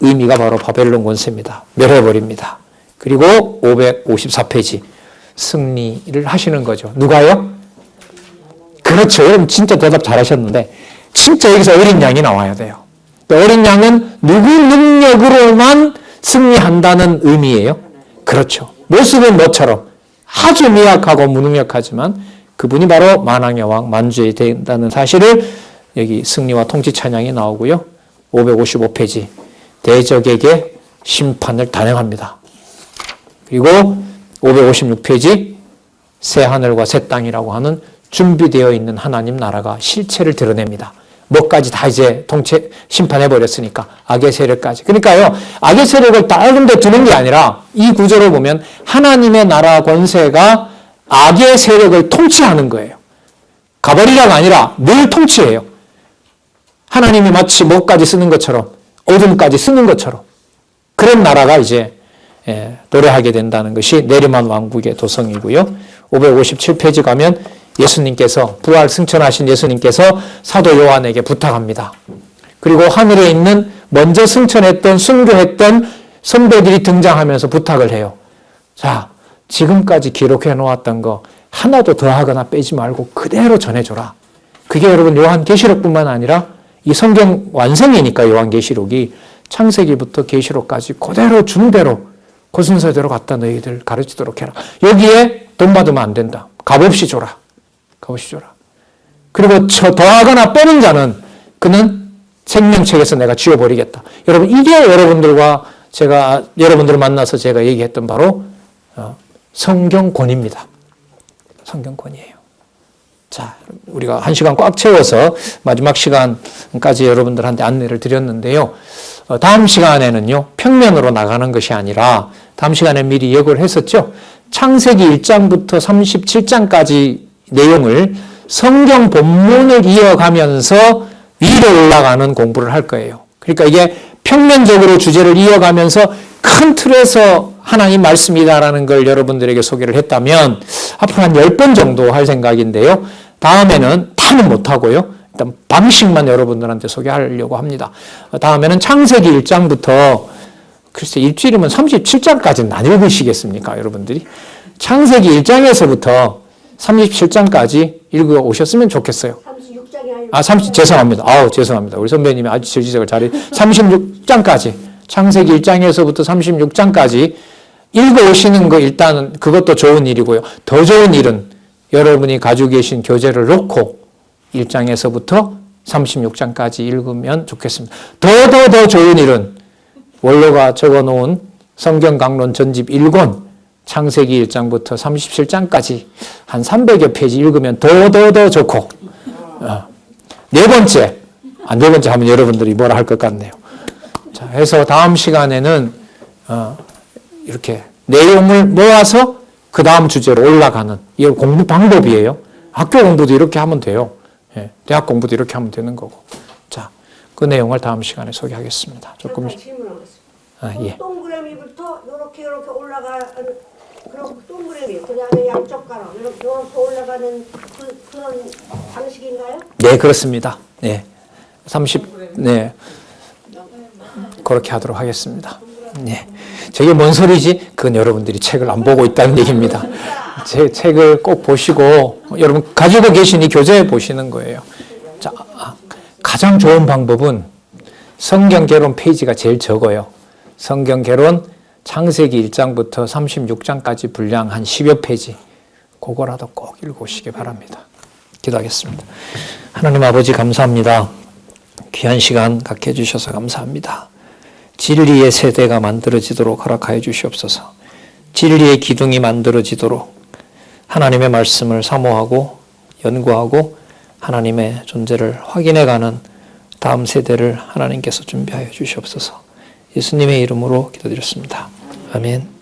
A: 의미가 바로 바벨론 권세입니다. 멸해버립니다. 그리고 554페이지 승리를 하시는 거죠. 누가요? 그렇죠. 여러분 진짜 대답 잘하셨는데 진짜 여기서 어린 양이 나와야 돼요. 어린 양은 누구 능력으로만 승리한다는 의미예요? 그렇죠. 모습은 뭐처럼 아주 미약하고 무능력하지만 그분이 바로 만왕의 왕 만주에 된다는 사실을 여기 승리와 통치 찬양이 나오고요. 555페이지 대적에게 심판을 단행합니다. 그리고 556페이지 새 하늘과 새 땅이라고 하는 준비되어 있는 하나님 나라가 실체를 드러냅니다. 뭐까지 다 이제 심판해버렸으니까 악의 세력까지. 그러니까요. 악의 세력을 다른 데 두는 게 아니라 이 구조를 보면 하나님의 나라 권세가 악의 세력을 통치하는 거예요. 가버리라가 아니라 늘 통치해요. 하나님이 마치 뭐까지 쓰는 것처럼 어둠까지 쓰는 것처럼 그런 나라가 이제 도래하게 된다는 것이 내림한 왕국의 도성이고요. 557페이지 가면 예수님께서 부활 승천하신 예수님께서 사도 요한에게 부탁합니다. 그리고 하늘에 있는 먼저 승천했던 순교했던 선배들이 등장하면서 부탁을 해요. 자, 지금까지 기록해 놓았던 거 하나도 더하거나 빼지 말고 그대로 전해줘라. 그게 여러분 요한계시록뿐만 아니라 이 성경 완성이니까 요한계시록이 창세기부터 계시록까지 그대로 준 대로 그 순서대로 갖다 너희들 가르치도록 해라. 여기에 돈 받으면 안 된다. 값없이 줘라. 값없이 줘라. 그리고 더하거나 빼는 자는 그는 생명책에서 내가 지워버리겠다. 여러분 이게 여러분들과 제가 여러분들을 만나서 제가 얘기했던 바로 성경권입니다. 성경권이에요. 자, 우리가 한 시간 꽉 채워서 마지막 시간까지 여러분들한테 안내를 드렸는데요. 다음 시간에는요, 평면으로 나가는 것이 아니라 다음 시간에 미리 예고를 했었죠. 창세기 1장부터 37장까지 내용을 성경 본문을 이어가면서 위로 올라가는 공부를 할 거예요. 그러니까 이게 평면적으로 주제를 이어가면서 큰 틀에서 하나님 말씀이다라는 걸 여러분들에게 소개를 했다면 앞으로 한 10번 정도 할 생각인데요. 다음에는 다는 못하고요. 일단 방식만 여러분들한테 소개하려고 합니다. 다음에는 창세기 1장부터 글쎄 일주일이면 37장까지는 안 읽으시겠습니까, 여러분들이? 창세기 1장에서부터 37장까지 읽어 오셨으면 좋겠어요.
B: 36장이
A: 죄송합니다. 죄송합니다. 우리 선배님이 아주 지적을 잘해. 36장까지. 창세기 1장에서부터 36장까지 읽어 오시는 거 일단은 그것도 좋은 일이고요. 더 좋은 일은 여러분이 가지고 계신 교재를 놓고 1장에서부터 36장까지 읽으면 좋겠습니다. 더 좋은 일은 원로가 적어놓은 성경 강론 전집 1권 창세기 1장부터 37장까지 한 300여 페이지 읽으면 더 좋고 네 번째 하면 여러분들이 뭐라 할 것 같네요. 자, 해서 다음 시간에는 이렇게 내용을 모아서 그 다음 주제로 올라가는 이걸 공부 방법이에요. 학교 공부도 이렇게 하면 돼요. 예, 대학 공부도 이렇게 하면 되는 거고. 자, 그 내용을 다음 시간에 소개하겠습니다. 조금
B: 질문하겠습니다.
A: 예.
B: 동그라미부터 이렇게 올라가는 그런 동그라미 그냥 양쪽 가로 이렇게 올라가는 그런 방식인가요?
A: 네, 그렇습니다. 네. 네. 그렇게 하도록 하겠습니다. 네. 저게 뭔 소리지? 그건 여러분들이 책을 안 보고 있다는 얘기입니다. 제 책을 꼭 보시고 여러분 가지고 계신 이 교재 보시는 거예요. 자, 가장 좋은 방법은 성경 개론 페이지가 제일 적어요. 성경 개론 창세기 1장부터 36장까지 분량 한 10여 페이지. 그거라도 꼭 읽으시기 바랍니다. 기도하겠습니다. 하나님 아버지 감사합니다. 귀한 시간 갖게 해주셔서 감사합니다. 진리의 세대가 만들어지도록 허락하여 주시옵소서. 진리의 기둥이 만들어지도록 하나님의 말씀을 사모하고 연구하고 하나님의 존재를 확인해가는 다음 세대를 하나님께서 준비하여 주시옵소서. 예수님의 이름으로 기도드렸습니다. 아멘.